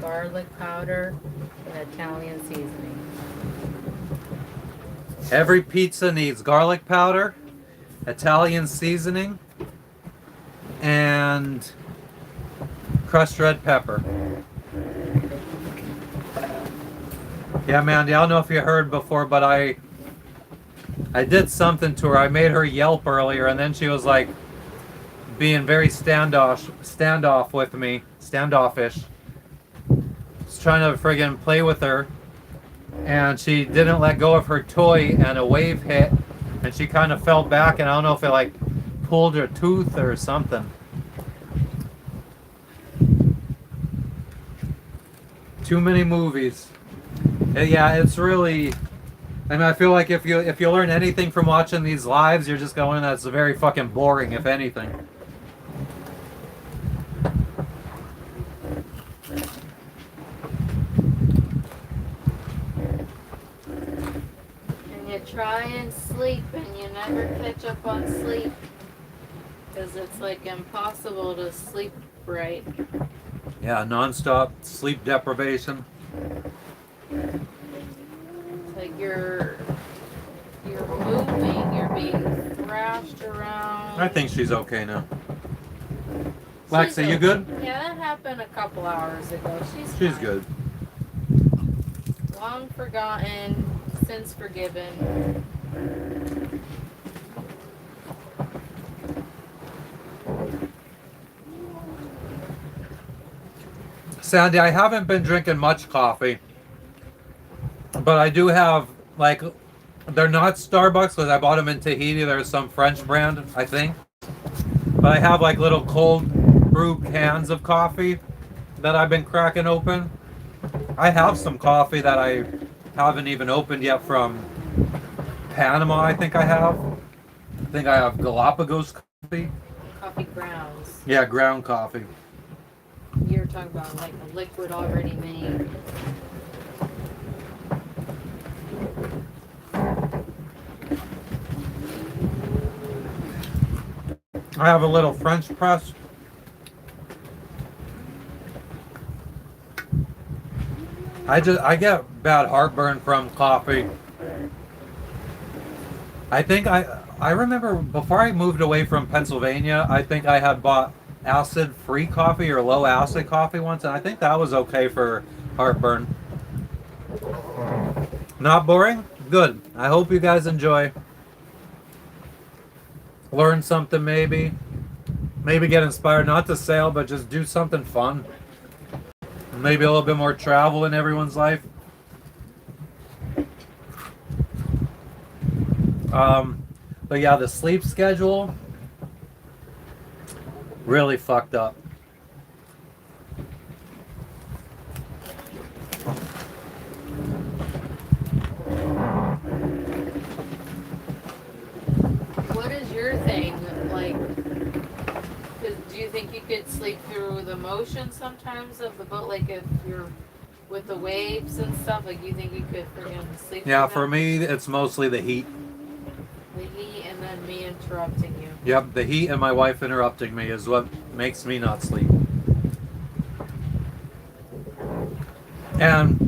garlic powder, and Italian seasoning. Every pizza needs garlic powder, Italian seasoning, and crushed red pepper. Yeah, Mandy, I don't know if you heard before, but I did something to her. I made her yelp earlier, and then she was like being very standoffish with me, standoffish. Just trying to friggin' play with her, and she didn't let go of her toy, and a wave hit, and she kind of fell back, and I don't know if it like pulled her tooth or something. Too many movies. Yeah, it's really. I mean, I feel like if you learn anything from watching these lives, you're just going, that's very fucking boring, if anything. And you try and sleep, and you never catch up on sleep, because it's like impossible to sleep right. Yeah, non-stop sleep deprivation. It's like you're moving, you're being thrashed around. I think she's okay now. She's Lexi, you good? Yeah, that happened a couple hours ago. She's fine. good. Long forgotten, since forgiven. Sandy, I haven't been drinking much coffee, but I do have, like, they're not Starbucks because I bought them in Tahiti. There's some French brand, I think. But I have like little cold brew cans of coffee that I've been cracking open. I have some coffee that I haven't even opened yet from Panama, I think I have. I think I have Galapagos coffee. Coffee grounds. Yeah, ground coffee. You're talking about like a liquid already made. I have a little French press. I get bad heartburn from coffee. I think I remember before I moved away from Pennsylvania, I think I had bought acid-free coffee or low-acid coffee once, and I think that was okay for heartburn. Not boring? Good. I hope you guys enjoy. Learn something maybe. Maybe get inspired not to sail, but just do something fun. Maybe a little bit more travel in everyone's life. But yeah, the sleep schedule really fucked up. What is your thing like? Do you think you could sleep through the motion sometimes of the boat? Like if you're with the waves and stuff, like you think you could freaking sleep? Yeah, through for that? me, it's mostly the heat. The heat and then me interrupting you. Yep, the heat and my wife interrupting me is what makes me not sleep. And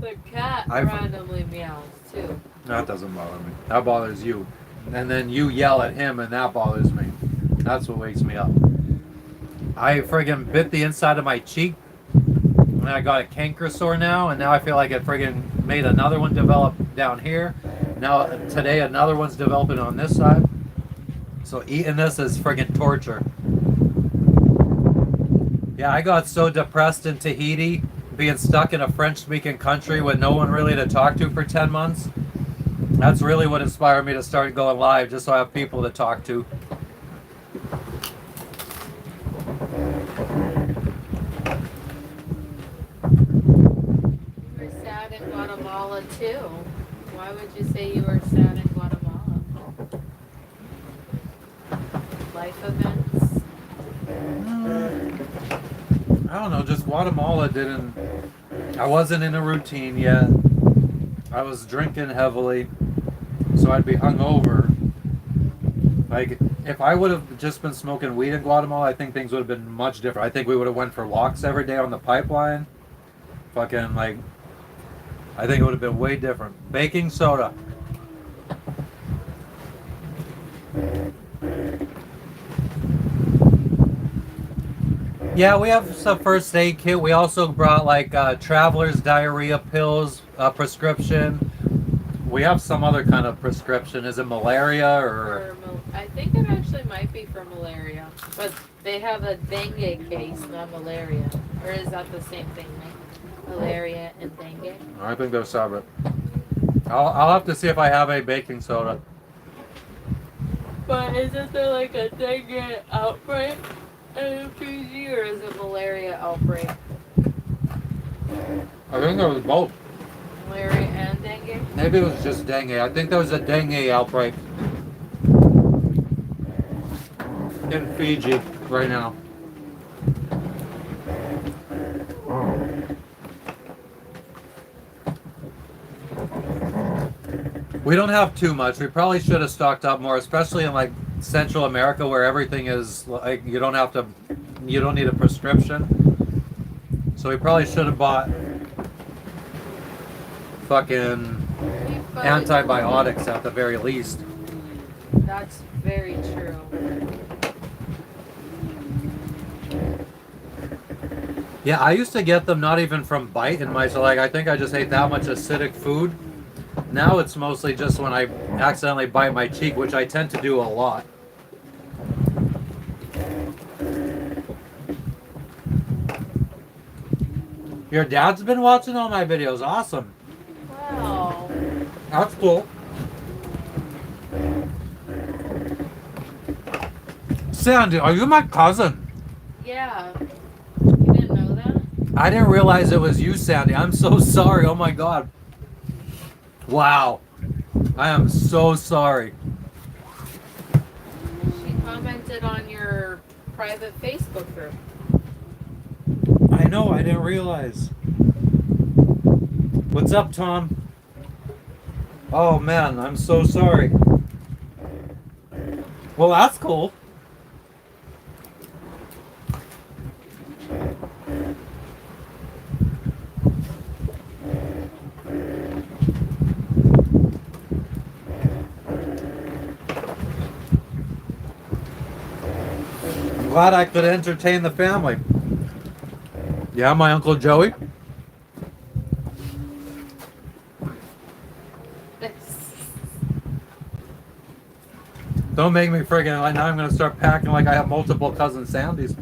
The cat I've- randomly meows too. that doesn't bother me. That bothers you. And then you yell at him and that bothers me. That's what wakes me up. I bit the inside of my cheek and I got a canker sore now, and now I feel like it made another one develop down here. Now today another one's developing on this side. So eating this is friggin' torture. Yeah, I got so depressed in Tahiti, being stuck in a French-speaking country with no one really to talk to for 10 months. That's really what inspired me to start going live, just so I have people to talk to. You were sad in Guatemala too. Why would you say you were sad in Guatemala? Life events? I don't know, just Guatemala didn't... I wasn't in a routine yet. I was drinking heavily, so I'd be hungover. Like, if I would have just been smoking weed in Guatemala, I think things would have been much different. I think we would have went for walks every day on the pipeline. Fucking, like, I think it would have been way different. Baking soda. Yeah, we have some first aid kit. We also brought like traveler's diarrhea pills, prescription. We have some other kind of prescription. Is it malaria or? I think it actually might be for malaria, but they have a dengue case, not malaria. Or is that the same thing? Malaria and dengue? I think they're separate. I'll have to see if I have a baking soda. But isn't there like a dengue outbreak in Fiji, or is it malaria outbreak? I think it was both. Malaria and dengue? Maybe it was just dengue. I think there was a dengue outbreak in Fiji right now. We don't have too much. We probably should have stocked up more, especially in like Central America where everything is like you don't need a prescription. So we probably should have bought fucking antibiotics at the very least. That's very true. Yeah, I used to get them not even from biting myself. Like I think I just ate that much acidic food. Now it's mostly just when I accidentally bite my cheek, which I tend to do a lot. Your dad's been watching all my videos. Awesome. Wow. That's cool. Sandy, are you my cousin? Yeah. You didn't know that? I didn't realize it was you, Sandy. I'm so sorry. Oh my God. Wow. I am so sorry. She commented on your private Facebook group. I know, I didn't realize. What's up, Tom? Oh man, I'm so sorry. Well, that's cool. I'm glad I could entertain the family. Yeah, my Uncle Joey. Don't make me friggin' like now I'm gonna start packing like I have multiple cousin Sandys.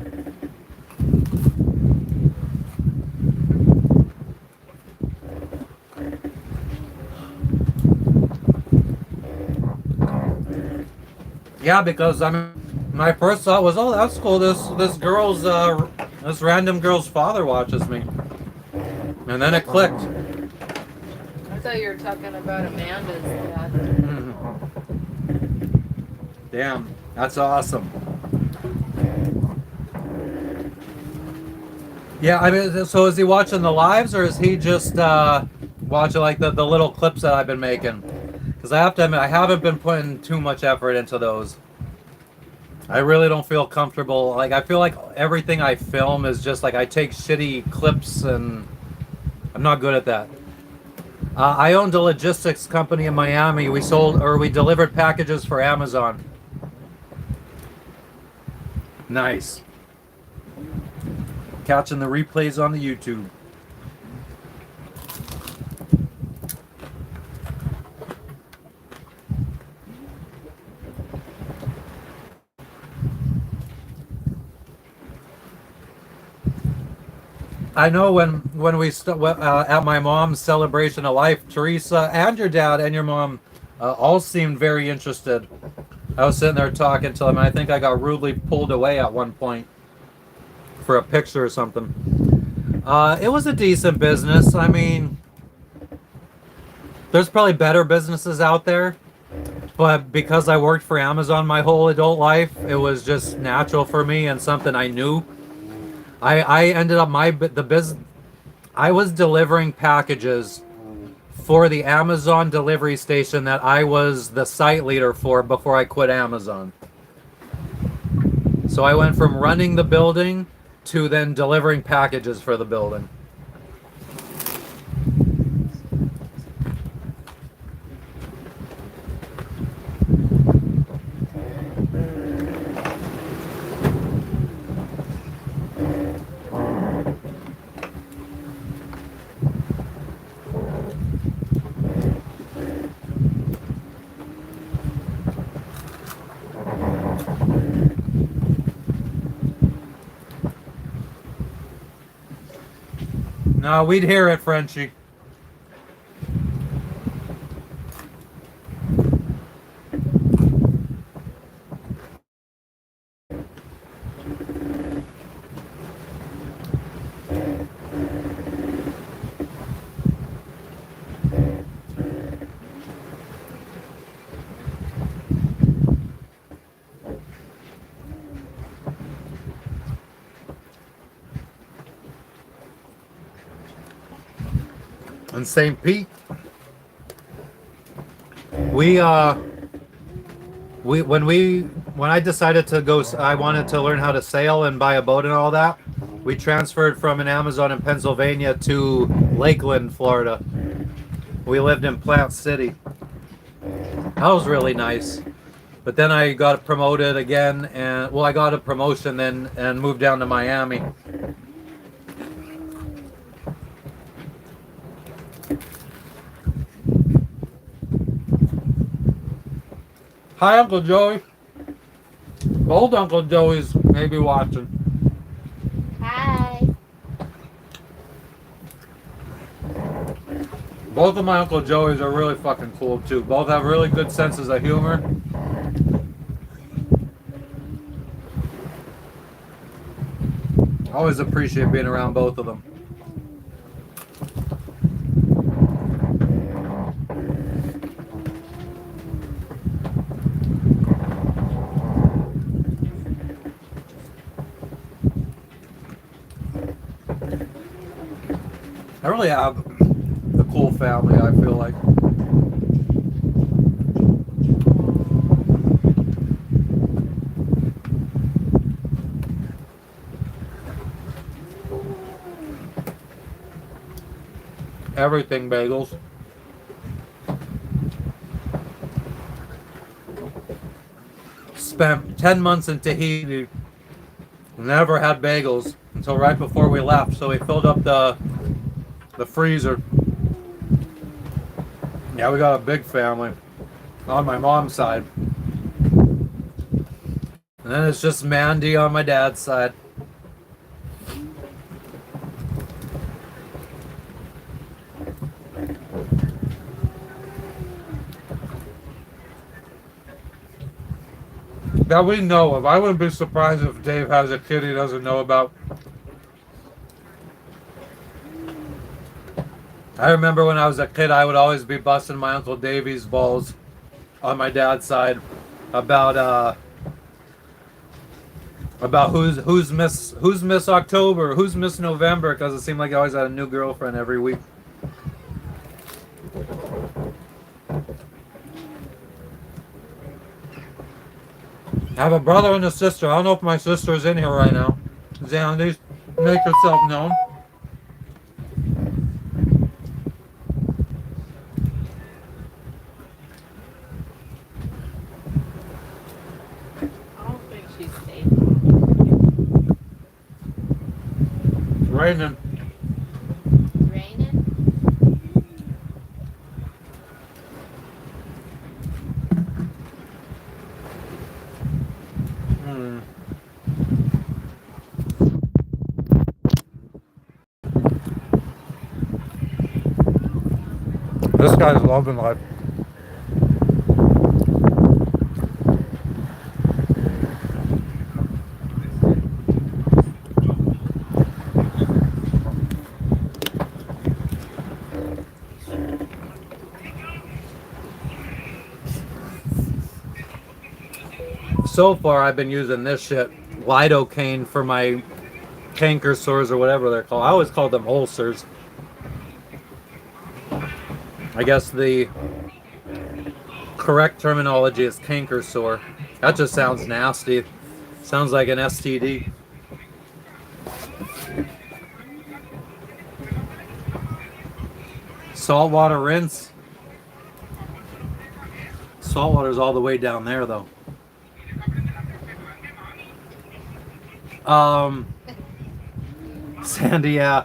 Yeah, because I mean, my first thought was, oh, that's cool. This random girl's father watches me, and then it clicked. I thought you were talking about Amanda's dad. Damn, that's awesome. Yeah, I mean, so is he watching the lives, or is he just watching like the little clips that I've been making? Because I have to admit, I haven't been putting too much effort into those. I really don't feel comfortable. Like, I feel like everything I film is just like I take shitty clips, and I'm not good at that. I owned a logistics company in Miami. We delivered packages for Amazon. Nice. Catching the replays on the YouTube. I know when at my mom's celebration of life, Teresa and your dad and your mom all seemed very interested. I was sitting there talking to them. And I think I got rudely pulled away at one point for a picture or something. It was a decent business. I mean, there's probably better businesses out there, but because I worked for Amazon my whole adult life, it was just natural for me and something I knew. I ended up the business. I was delivering packages for the Amazon delivery station that I was the site leader for before I quit Amazon. So I went from running the building to then delivering packages for the building. No, we'd hear it, Frenchie. In St. Pete, we when I decided to go, I wanted to learn how to sail and buy a boat and all that. We transferred from an Amazon in Pennsylvania to Lakeland, Florida. We lived in Plant City. That was really nice. But then I got promoted again, and well, I got a promotion then and moved down to Miami. Hi, Uncle Joey. Old Uncle Joey's maybe watching. Hi. Both of my Uncle Joeys are really fucking cool too. Both have really good senses of humor. I always appreciate being around both of them. I really have a cool family, I feel like. Everything bagels. Spent 10 months in Tahiti. Never had bagels until right before we left, so we filled up the freezer. Yeah, we got a big family on my mom's side. And then it's just Mandy on my dad's side. That we know of. I wouldn't be surprised if Dave has a kid he doesn't know about. I remember when I was a kid, I would always be busting my Uncle Davey's balls on my dad's side about who's Miss October, who's Miss November, because it seemed like I always had a new girlfriend every week. I have a brother and a sister. I don't know if my sister's in here right now. Zandy, make yourself known. I don't think she's safe. It's raining. Raining? This guy's loving life. So far, I've been using this shit, lidocaine, for my canker sores or whatever they're called. I always call them ulcers. I guess the correct terminology is canker sore. That just sounds nasty. Sounds like an STD. Saltwater rinse. Saltwater's all the way down there, though. Sandy, yeah.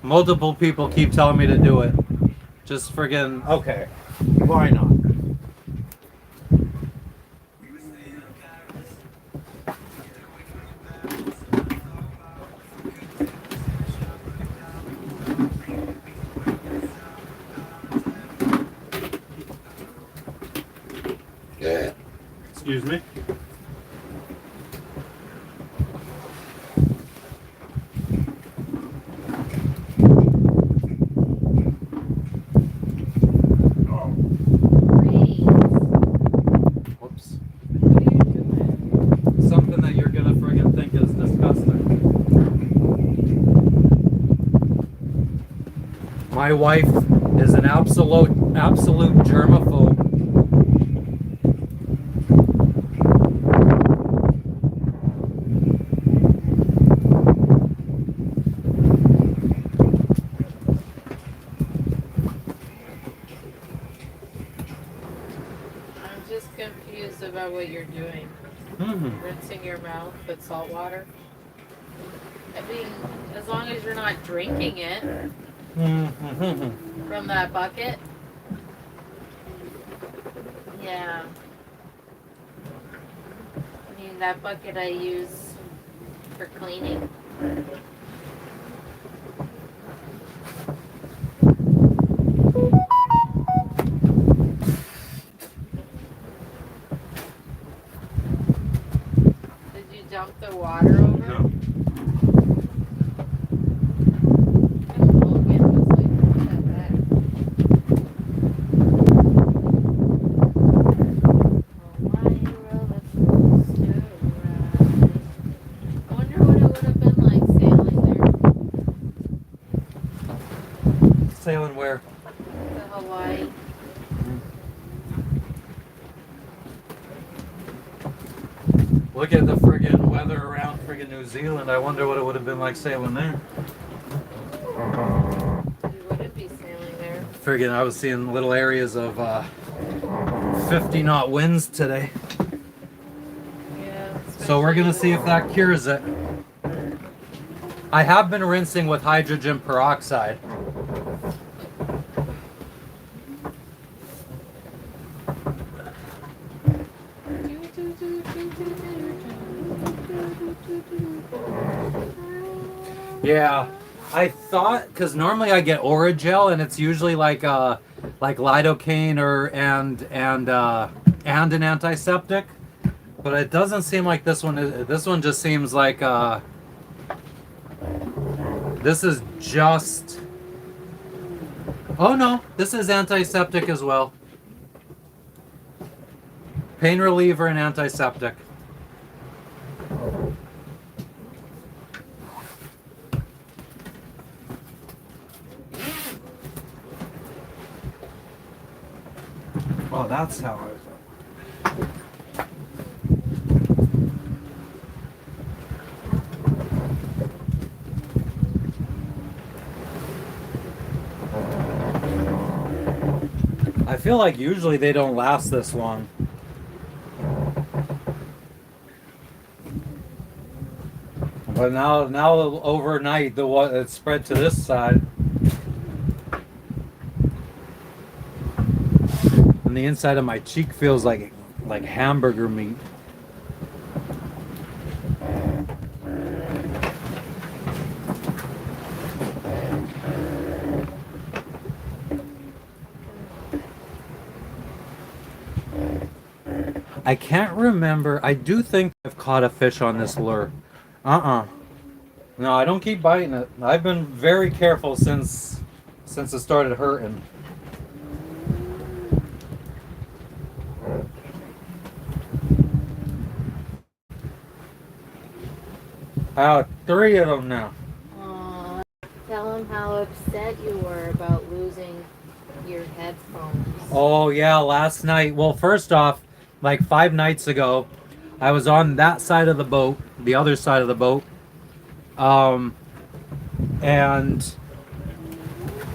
Multiple people keep telling me to do it. Just friggin', okay. Why not? Yeah. Excuse me? My wife is an absolute germaphobe. I'm just confused about what you're doing. Rinsing your mouth with salt water. I mean, as long as you're not drinking it. From that bucket? Yeah. I mean, that bucket I use for cleaning. Did you dump the water over? No. Sailing where? To Hawaii. Look at the friggin' weather around friggin' New Zealand. I wonder what it would have been like sailing there. You wouldn't be sailing there. Friggin', I was seeing little areas of 50 knot winds today. Yeah. So we're gonna see if that cures it. I have been rinsing with hydrogen peroxide. Yeah, I thought, because normally I get Oragel and it's usually like lidocaine and an antiseptic, but it doesn't seem like this one is. This one just seems like this is just. Oh no, this is antiseptic as well. Pain reliever and antiseptic. Oh, that's how I felt. I feel like usually they don't last this long. But now overnight it spread to this side. And the inside of my cheek feels like hamburger meat. I can't remember. I do think I've caught a fish on this lure. No, I don't keep biting it. I've been very careful since it started hurting. Three of them now. Aw, tell him how upset you were about losing your headphones. Oh yeah, last night. Well, first off, like 5 nights ago, I was on that side of the boat, the other side of the boat, and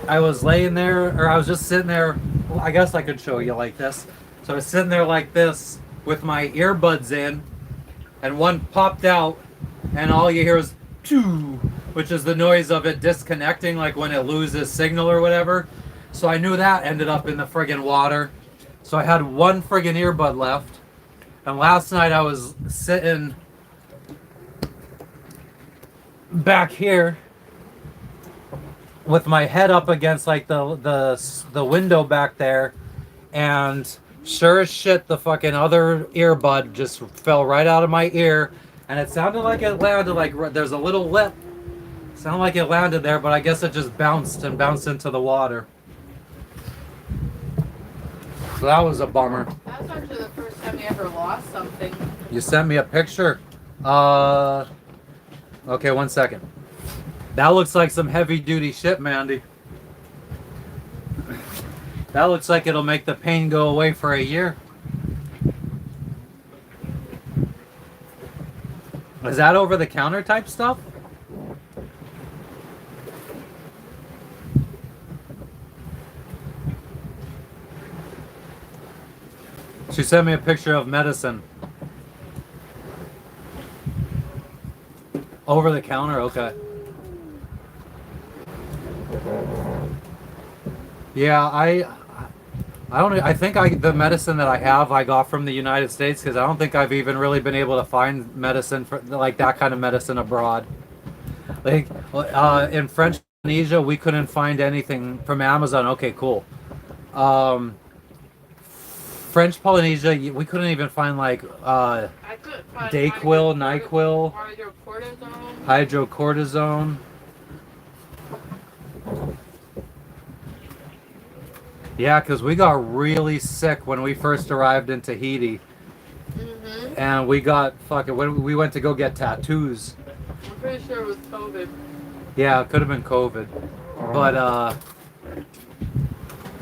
I was laying there, or I was just sitting there. Well, I guess I could show you like this. So I was sitting there like this with my earbuds in, and one popped out, and all you hear is choo, which is the noise of it disconnecting, like when it loses signal or whatever. So I knew that ended up in the friggin' water. So I had one friggin' earbud left. And last night I was sitting back here with my head up against like the window back there, and sure as shit the fucking other earbud just fell right out of my ear, and it sounded like it landed like there's a little lip. Sounded like it landed there, but I guess it just bounced into the water. So that was a bummer. That's actually the first time you ever lost something. You sent me a picture. Okay, 1 second. That looks like some heavy duty shit, Mandy. That looks like it'll make the pain go away for a year. Is that over the counter type stuff? She sent me a picture of medicine. Over the counter, okay. Yeah, I don't. I think the medicine that I have I got from the United States, because I don't think I've even really been able to find medicine for like that kind of medicine abroad. Like in French Polynesia, we couldn't find anything from Amazon. Okay, cool. French Polynesia, we couldn't even find like I couldn't find Dayquil, NyQuil, hydrocortisone. hydrocortisone. Yeah, because we got really sick when we first arrived in Tahiti. Mm-hmm. And we got fucking, when we went to go get tattoos. I'm pretty sure it was COVID. Yeah, it could have been COVID. But,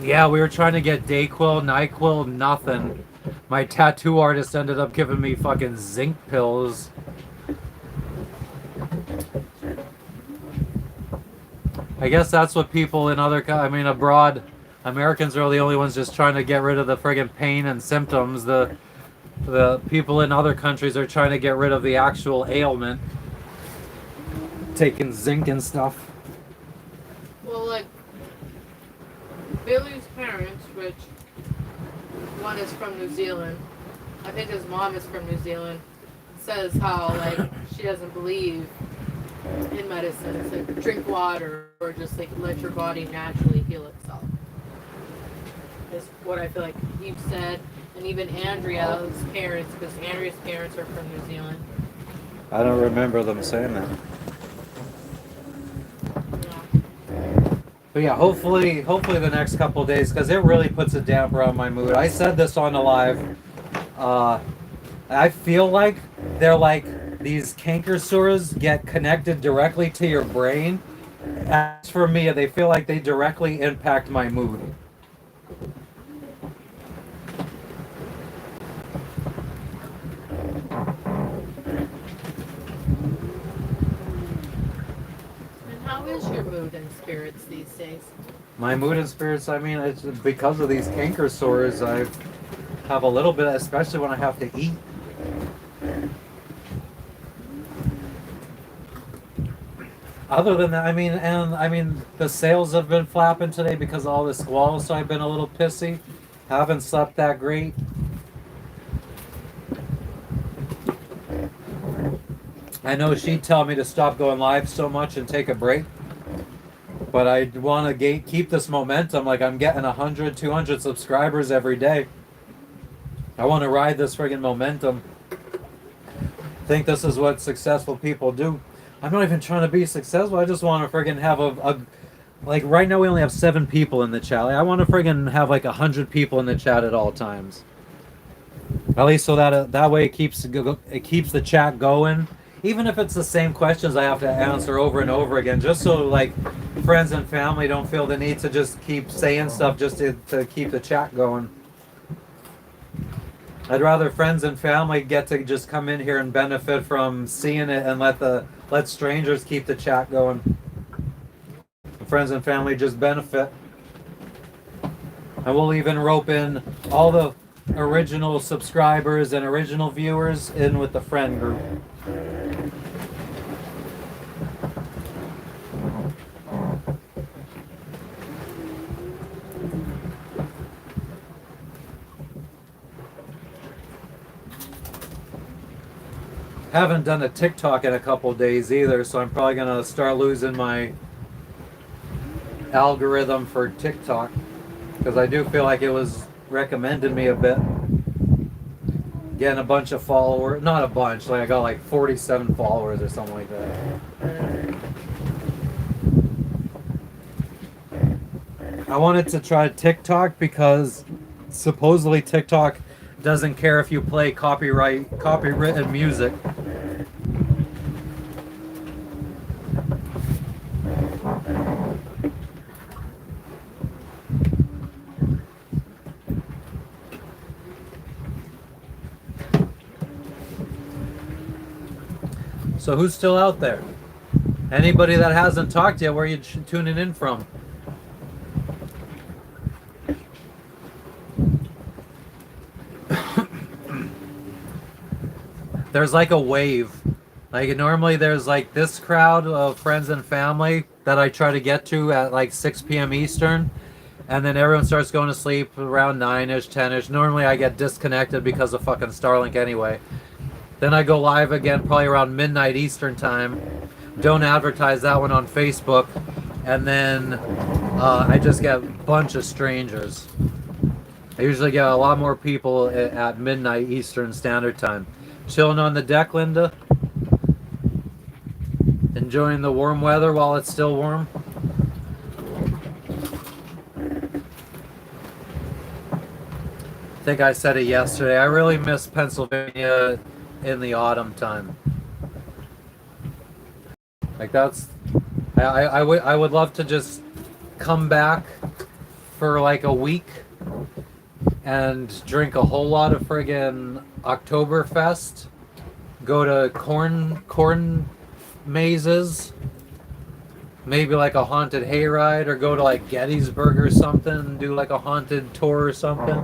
yeah, we were trying to get Dayquil, NyQuil, nothing. My tattoo artist ended up giving me fucking zinc pills. I guess that's what people in abroad, Americans are the only ones just trying to get rid of the friggin' pain and symptoms. The people in other countries are trying to get rid of the actual ailment. Taking zinc and stuff. Well, like, Billy's parents, which one is from New Zealand, I think his mom is from New Zealand, says how, like, she doesn't believe in medicine. It's like drink water or just like let your body naturally heal itself. Is what I feel like you've said, and even Andrea's parents, because Andrea's parents are from New Zealand. I don't remember them saying that. Yeah. But yeah, hopefully the next couple of days, because it really puts a damper on my mood. I said this on the live. I feel like they're like these canker sores get connected directly to your brain. As for me, they feel like they directly impact my mood. And how is your mood and spirits these days? My mood and spirits, I mean, it's because of these canker sores, I have a little bit, especially when I have to eat. Other than that, I mean, the sails have been flapping today because of all the squalls, so I've been a little pissy. Haven't slept that great. I know she'd tell me to stop going live so much and take a break, but I want to keep this momentum. Like, I'm getting 100, 200 subscribers every day. I want to ride this friggin' momentum. Think this is what successful people do. I'm not even trying to be successful. I just want to friggin' have a like right now we only have 7 people in the chat. Like, I want to friggin' have like 100 people in the chat at all times. At least so that way it keeps the chat going. Even if it's the same questions I have to answer over and over again, just so like friends and family don't feel the need to just keep saying stuff just to keep the chat going. I'd rather friends and family get to just come in here and benefit from seeing it and let strangers keep the chat going. Friends and family just benefit. And we'll even rope in all the original subscribers and original viewers in with the friend group. Haven't done a TikTok in a couple days either, so I'm probably gonna start losing my algorithm for TikTok because I do feel like it was recommended me a bit. Getting a bunch of followers, not a bunch, like I got like 47 followers or something like that. I wanted to try TikTok because supposedly TikTok doesn't care if you play copywritten music. So who's still out there? Anybody that hasn't talked yet, where are you tuning in from? There's like a wave. Like normally there's like this crowd of friends and family that I try to get to at like 6 p.m. Eastern. And then everyone starts going to sleep around 9-ish, 10-ish. Normally I get disconnected because of fucking Starlink anyway. Then I go live again probably around midnight Eastern time. Don't advertise that one on Facebook. And then I just get a bunch of strangers. I usually get a lot more people at midnight Eastern Standard Time. Chilling on the deck, Linda? Enjoying the warm weather while it's still warm? I think I said it yesterday. I really miss Pennsylvania in the autumn time. Like that's... I would love to just come back for like a week and drink a whole lot of friggin' Oktoberfest, go to corn mazes, maybe like a haunted hayride, or go to like Gettysburg or something and do like a haunted tour or something.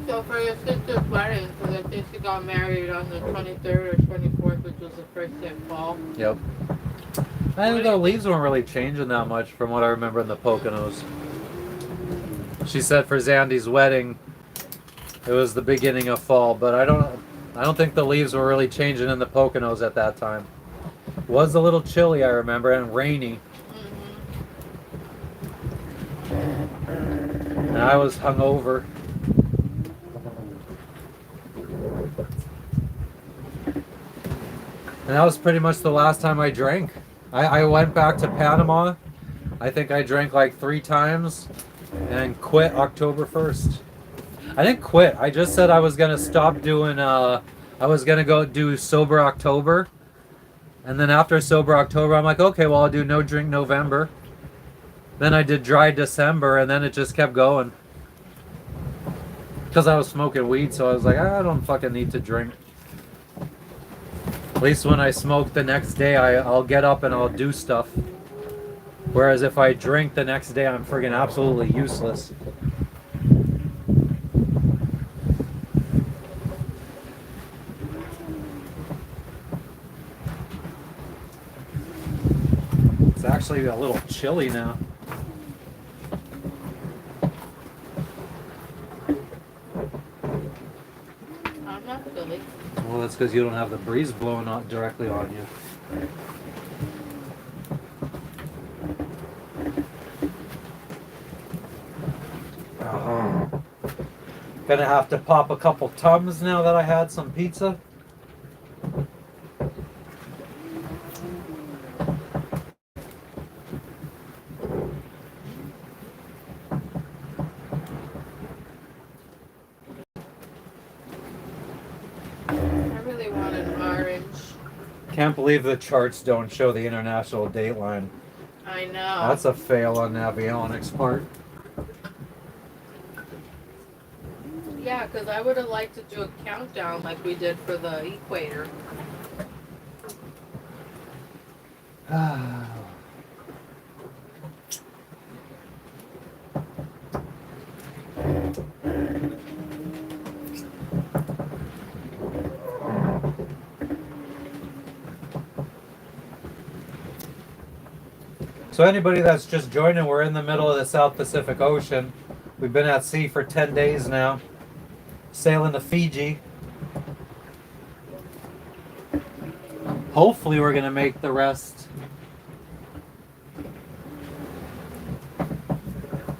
So for your sister's wedding, because I think she got married on the 23rd or 24th, which was the first day of fall. Yep. I think the leaves weren't really changing that much from what I remember in the Poconos. She said for Zandy's wedding, it was the beginning of fall, but I don't think the leaves were really changing in the Poconos at that time. It was a little chilly, I remember, and rainy. Mm-hmm. And I was hungover. And that was pretty much the last time I drank. I went back to Panama. I think I drank like 3 times and quit October 1st. I didn't quit. I just said I was going to stop doing, I was going to go do Sober October. And then after Sober October, I'm like, okay, well, I'll do No Drink November. Then I did Dry December, and then it just kept going. Because I was smoking weed, so I was like, I don't fucking need to drink. At least when I smoke the next day, I'll get up and I'll do stuff. Whereas if I drink the next day, I'm friggin' absolutely useless. It's actually a little chilly now. I'm not silly. Well, that's because you don't have the breeze blowing out directly on you. Gonna have to pop a couple Tums now that I had some pizza. I really want an orange. Can't believe the charts don't show the international date line. I know. That's a fail on Navionics' part. Yeah, because I would have liked to do a countdown like we did for the equator. So anybody that's just joining, we're in the middle of the South Pacific Ocean. We've been at sea for 10 days now, sailing to Fiji. Hopefully we're going to make the rest.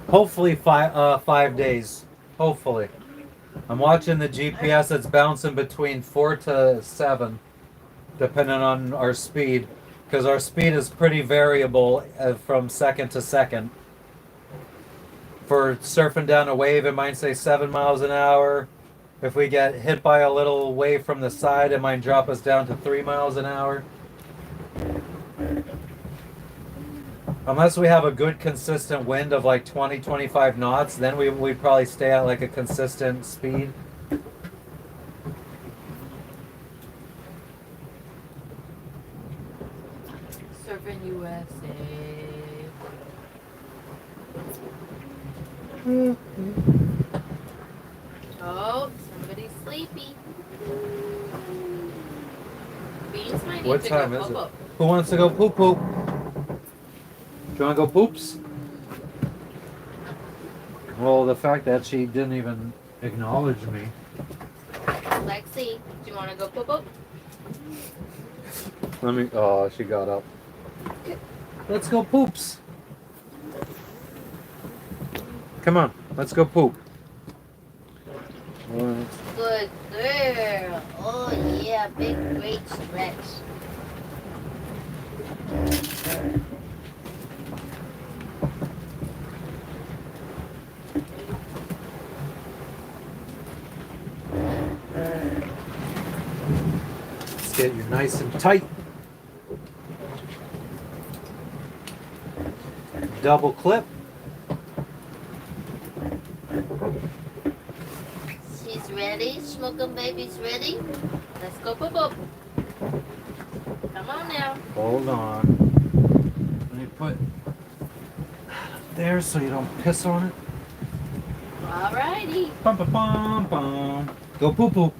Hopefully 5 days. Hopefully. I'm watching the GPS. It's bouncing between 4 to 7, depending on our speed. Because our speed is pretty variable from second to second. For surfing down a wave, it might say 7 miles an hour. If we get hit by a little wave from the side, it might drop us down to 3 miles an hour. Unless we have a good consistent wind of like 20, 25 knots, then we'd probably stay at like a consistent speed. Surfing USA. Oh, somebody's sleepy. Beans might need What to time go is it? poop. Who wants to go poop poop? Do you want to go poops? Well, the fact that she didn't even acknowledge me. Lexi, do you want to go poop poop? Let me. Oh, she got up. Let's go poops. Come on, let's go poop. Good girl. Oh yeah, big great stretch. Let's get you nice and tight. Double clip. She's ready. Smoking baby's ready. Let's go poop poop. Come on now. Hold on. Let me put there so you don't piss on it. Alrighty. Bum bum bum bum. Go poop poop.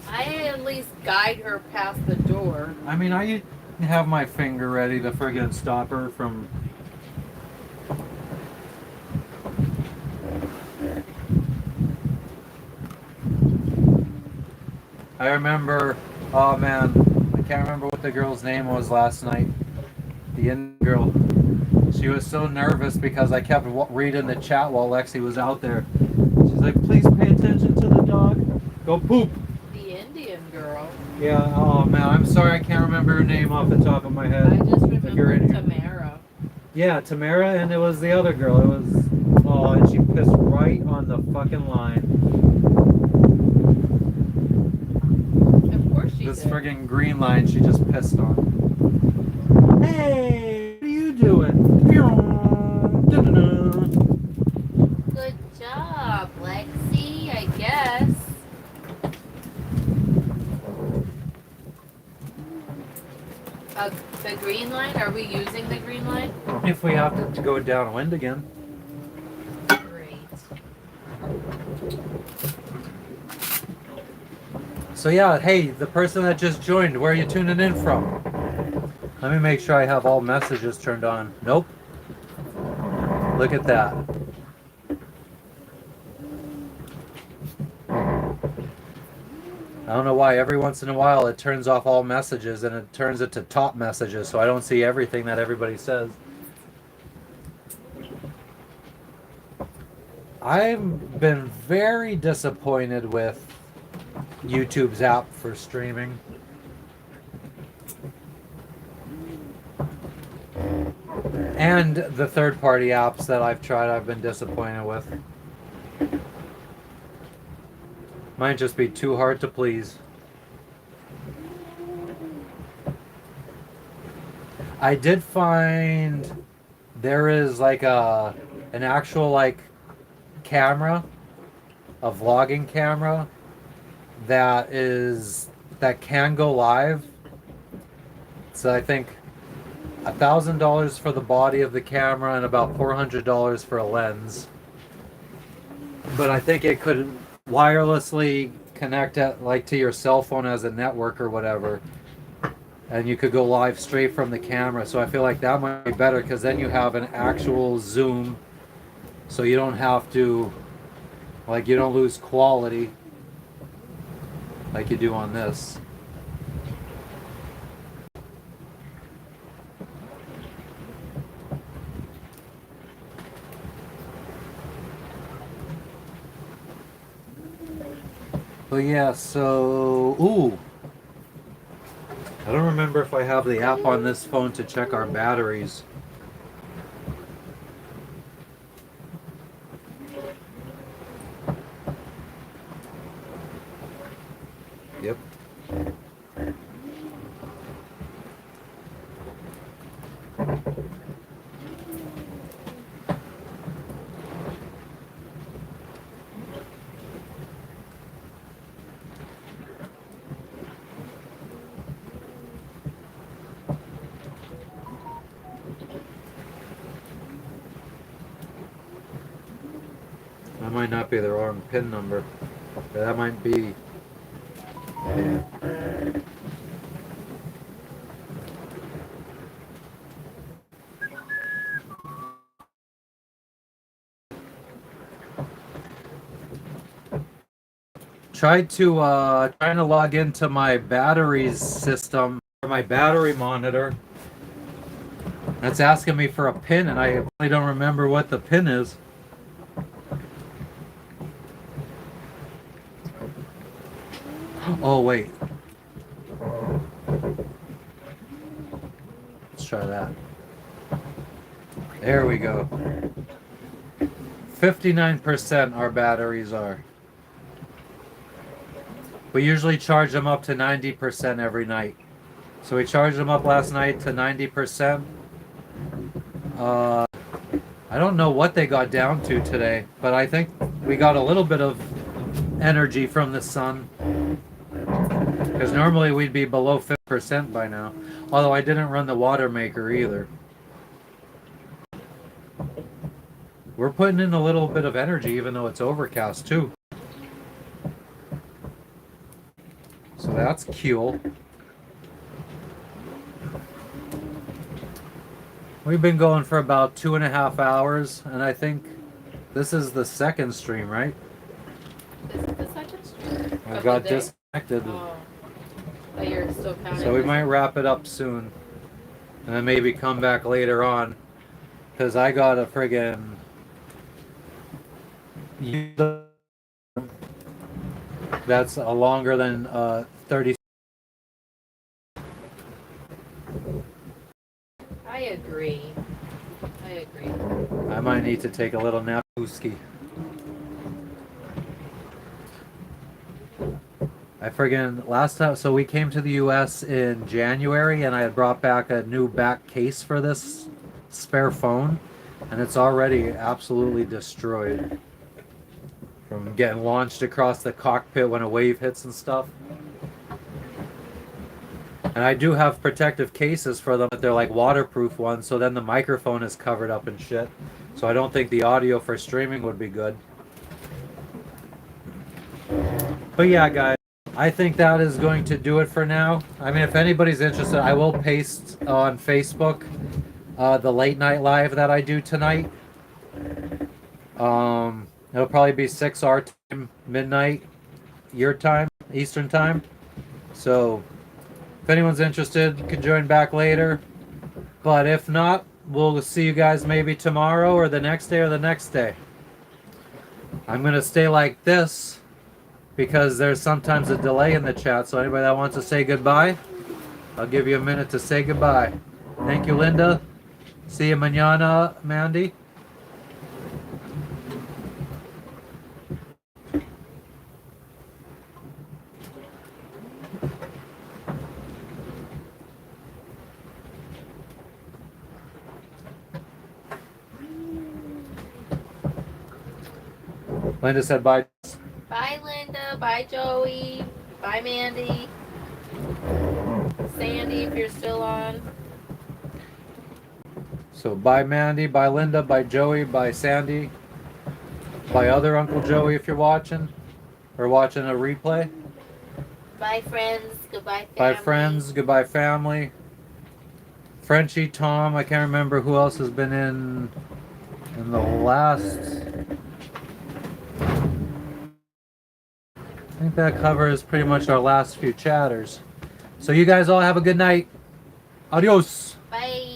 I at least guide her past the door. I mean, I have my finger ready to friggin' stop her from. I remember, oh man, I can't remember what the girl's name was last night. The Indian girl. She was so nervous because I kept reading the chat while Lexi was out there. She's like, please pay attention to the dog. Go poop. The Indian girl. Yeah, oh man, I'm sorry I can't remember her name off the top of my head. I just If you're remember in here. Tamara. Yeah, Tamara, and it was the other girl. It was, oh, and she pissed right on the fucking line. Of course she This did. friggin' green line she just pissed on. Hey, what are you doing? Good job, Lexi, I guess. The green line? Are we using the green line? If we have to go downwind again. Great. So yeah, hey, the person that just joined, where are you tuning in from? Let me make sure I have all messages turned on. Nope. Look at that. I don't know why. Every once in a while it turns off all messages and it turns it to top messages, so I don't see everything that everybody says. I've been very disappointed with YouTube's app for streaming. And the third-party apps that I've tried, I've been disappointed with. Might just be too hard to please. I did find there is like an actual like camera, a vlogging camera that can go live. So I think $1,000 for the body of the camera and about $400 for a lens. But I think it could wirelessly connect it like to your cell phone as a network or whatever, and you could go live straight from the camera. So I feel like that might be better because then you have an actual zoom, so you don't have to, like, you don't lose quality like you do on this. But yeah, so ooh, I don't remember if I have the app on this phone to check our batteries. Yep. That might not be the wrong PIN number. That might be. Trying to log into my batteries system, or my battery monitor. That's asking me for a PIN, and I really don't remember what the PIN is. Oh wait. Let's try that. There we go. 59% our batteries are. We usually charge them up to 90% every night. So we charged them up last night to 90%. I don't know what they got down to today, but I think we got a little bit of energy from the sun. Because normally we'd be below 50% by now. Although I didn't run the water maker either. We're putting in a little bit of energy even though it's overcast too. So that's cool. We've been going for about 2.5 hours, and I think this is the second stream, right? This is the second stream. I got disconnected. Oh. But you're still counting. So we might wrap it up soon. And then maybe come back later on. Because I got a friggin' that's longer than 30. I agree. I might need to take a little nap. I friggin' last time, so we came to the US in January and I had brought back a new back case for this spare phone, and it's already absolutely destroyed from getting launched across the cockpit when a wave hits and stuff. And I do have protective cases for them, but they're like waterproof ones, so then the microphone is covered up and shit. So I don't think the audio for streaming would be good. But yeah, guys, I think that is going to do it for now. I mean, if anybody's interested, I will paste on Facebook the late night live that I do tonight. It'll probably be 6 our time, midnight, your time, Eastern time. So if anyone's interested, you can join back later. But if not, we'll see you guys maybe tomorrow or the next day or the next day. I'm gonna stay like this because there's sometimes a delay in the chat. So anybody that wants to say goodbye, I'll give you a minute to say goodbye. Thank you, Linda. See you mañana, Mandy. Linda said bye. Bye, Linda. Bye, Joey. Bye, Mandy. Sandy, if you're still on. So bye Mandy, bye Linda, bye Joey, bye Sandy, bye other Uncle Joey if you're watching or watching a replay. Bye, friends. Goodbye, family. Bye friends, goodbye family. Frenchie, Tom, I can't remember who else has been in the last. I think that covers pretty much our last few chatters. So you guys all have a good night. Adios. Bye.